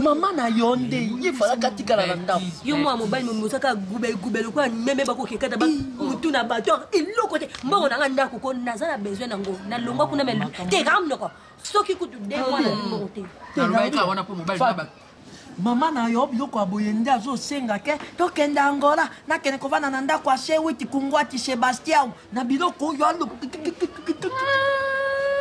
maman na yo nde ye fala katikala na ndako yo mwa mobile mosaka gubele kwa meme bako kekata ba mutu na bato eloko te mbongo na ndako ko nazala besoin nango na longwa kuna melu te kamnoko soki kutu de mwana mbongo te na wana po mobile na ba mama na yo biloko aboye nde azosenga ke tokende Angola nakende kovanda na ndako ase witi kungwati Sebastiao na biloko oyo alo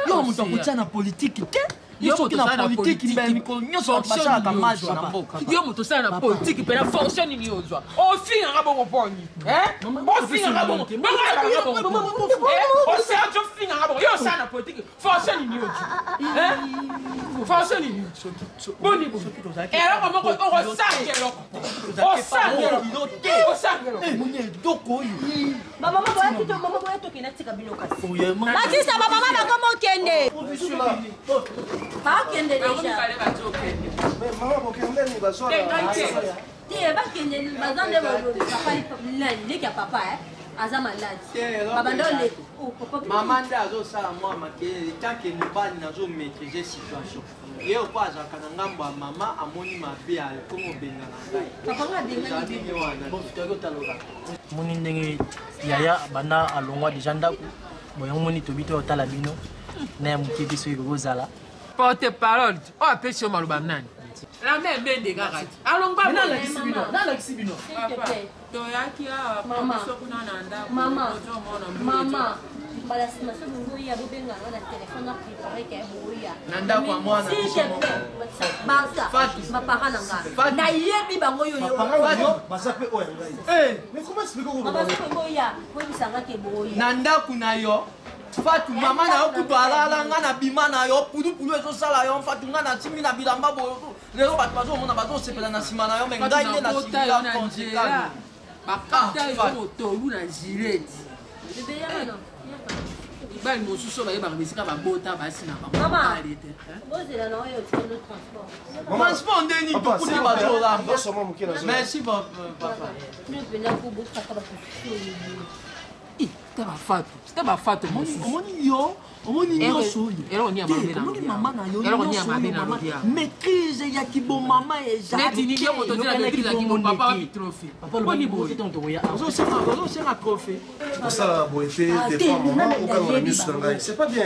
yo moto akotia na politiki te yo soki na politiki mbele mikolo nyonso basalaka maji na mboka yo moto osala na politiki mpe na fonction nini ozwa ofingaka bongo poni ofingaka bongo oserge ofingaka bongo yo osala na politiki fonction nini ozwa fonction nini boni eloko moko okosanga eloko osanga eloko oyo mama boya tokende tika bino kasi Batista mama bakoma okende bakende deja mais maman bokende ni bazona tie bakende bazande papa leki ya papa aza malade babandole mama nde azosala mwa makelele tanke mobali nazomaîtrise situation ye opo azalaka na ngambo ya mama amoni mabe akomobenga na ngai wana moni ndenge yaya banda alongwa deja ndako boyango moni tobi to otala bino na ya moke biso ekozala porte parole oyo apesi yo maloba nani la mère mbende kaka ti alongba nalakisi bino toyaki awa biso kuna na ndako mama mbala nsima so bongoya bobenganga na telefone aprepareke ya boya na ndako ya mwana basa bapara na nga nayebi bango yoyo baza mpe oyo ngai mais comment explique oya koyebisangaki boya na ndako na yo Fatou mama na yo kutu alala nga na bima na yo pulu ezosala yo Fatou nga na timi na bilamba boyo lelo bato bazomona bazosepela na nsima na yo me ngai nde na sibila conséquent bakata yo tolu na gileti ibali mosusu bayebaka bisika babota basi na bamoalete transport ndeni tokuti bazolamba merci papa ta bafatu omoni yo omoni nyonso omoni mama na yo nyonso maîtrise ya kibomama ezaosenga trophée osala boye te défend mama okanga na miso na ngai c'est pas bien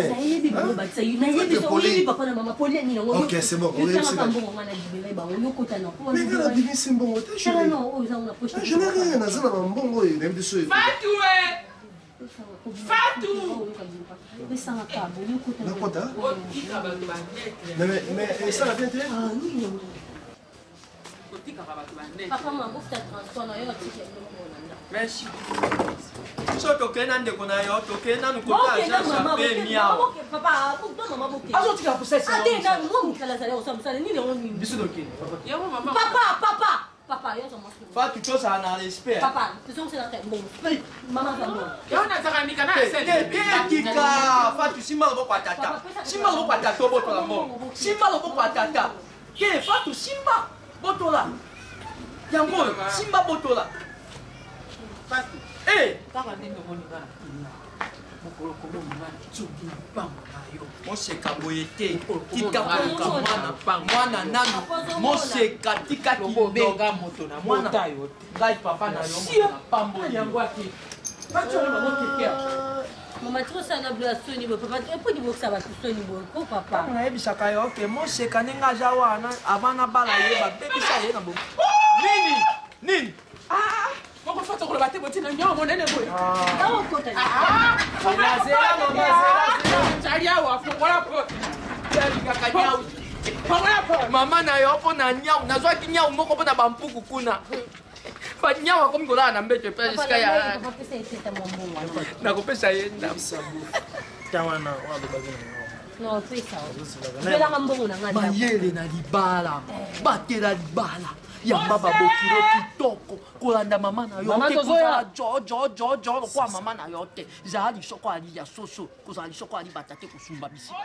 ok c'est bon mais nga nabimisi mbongo te je n'ai rien naza na bambongo oyo nayebi biso Fatou! Nakota? Mais ça va bien te? Ah oui, non. Papa m'a bouffé ta transport, merci. So tokena ndeko na yo tokena nukota aja pe miao. Papa, pourquoi maman bouquet? Azotika kusesa. Ate na ngo mukala sala osam ni le ngoni. Biso dokena. Yo maman. Papa, yo sama. Fatou chose ana respect. Papa, tu sens c'est la tête bon. Maman va moi. Yo na zaka mikana kika Fatou simba loboko atata. Simba loboko atata botola mo. Simba loboko atata. Ke Fatou simba botola. Yango simba botola. Fatou. Kaka ndenge ngoni ngana. Mokolo komo ngana tsugi pamba yo. Moseka boye te tika koka mwana nanu moseka tika kibenga moto na mwana yo ngai papa na yo na pambo yango ati bacho na mamoke kia mama trop ça na bla soni bo papa et pour dire que ça va tout soni bo ko papa na yebisaka yo ke moseka ninga ja wana abana bala ye ba bebisa ye na bo nini Pourquoi faut que le bateau botte na nyo monene boy ah ko ta mama zera charia wa fokola po mama na yo po na nyau nazwaki nyau moko po na bampuku kuna ba nyau akomi kolala na mbeto pe sika ya nakopesa ye ndasabu tawana wa bebagi no pesa bela ngambongo na ngada bayele na libala batela libala yamba babokilo kitoko kolanda mama na yo te kozala jo kwa mama na yo te zala lisoko ali ya soso kozala lisoko ali batate kosumba bisika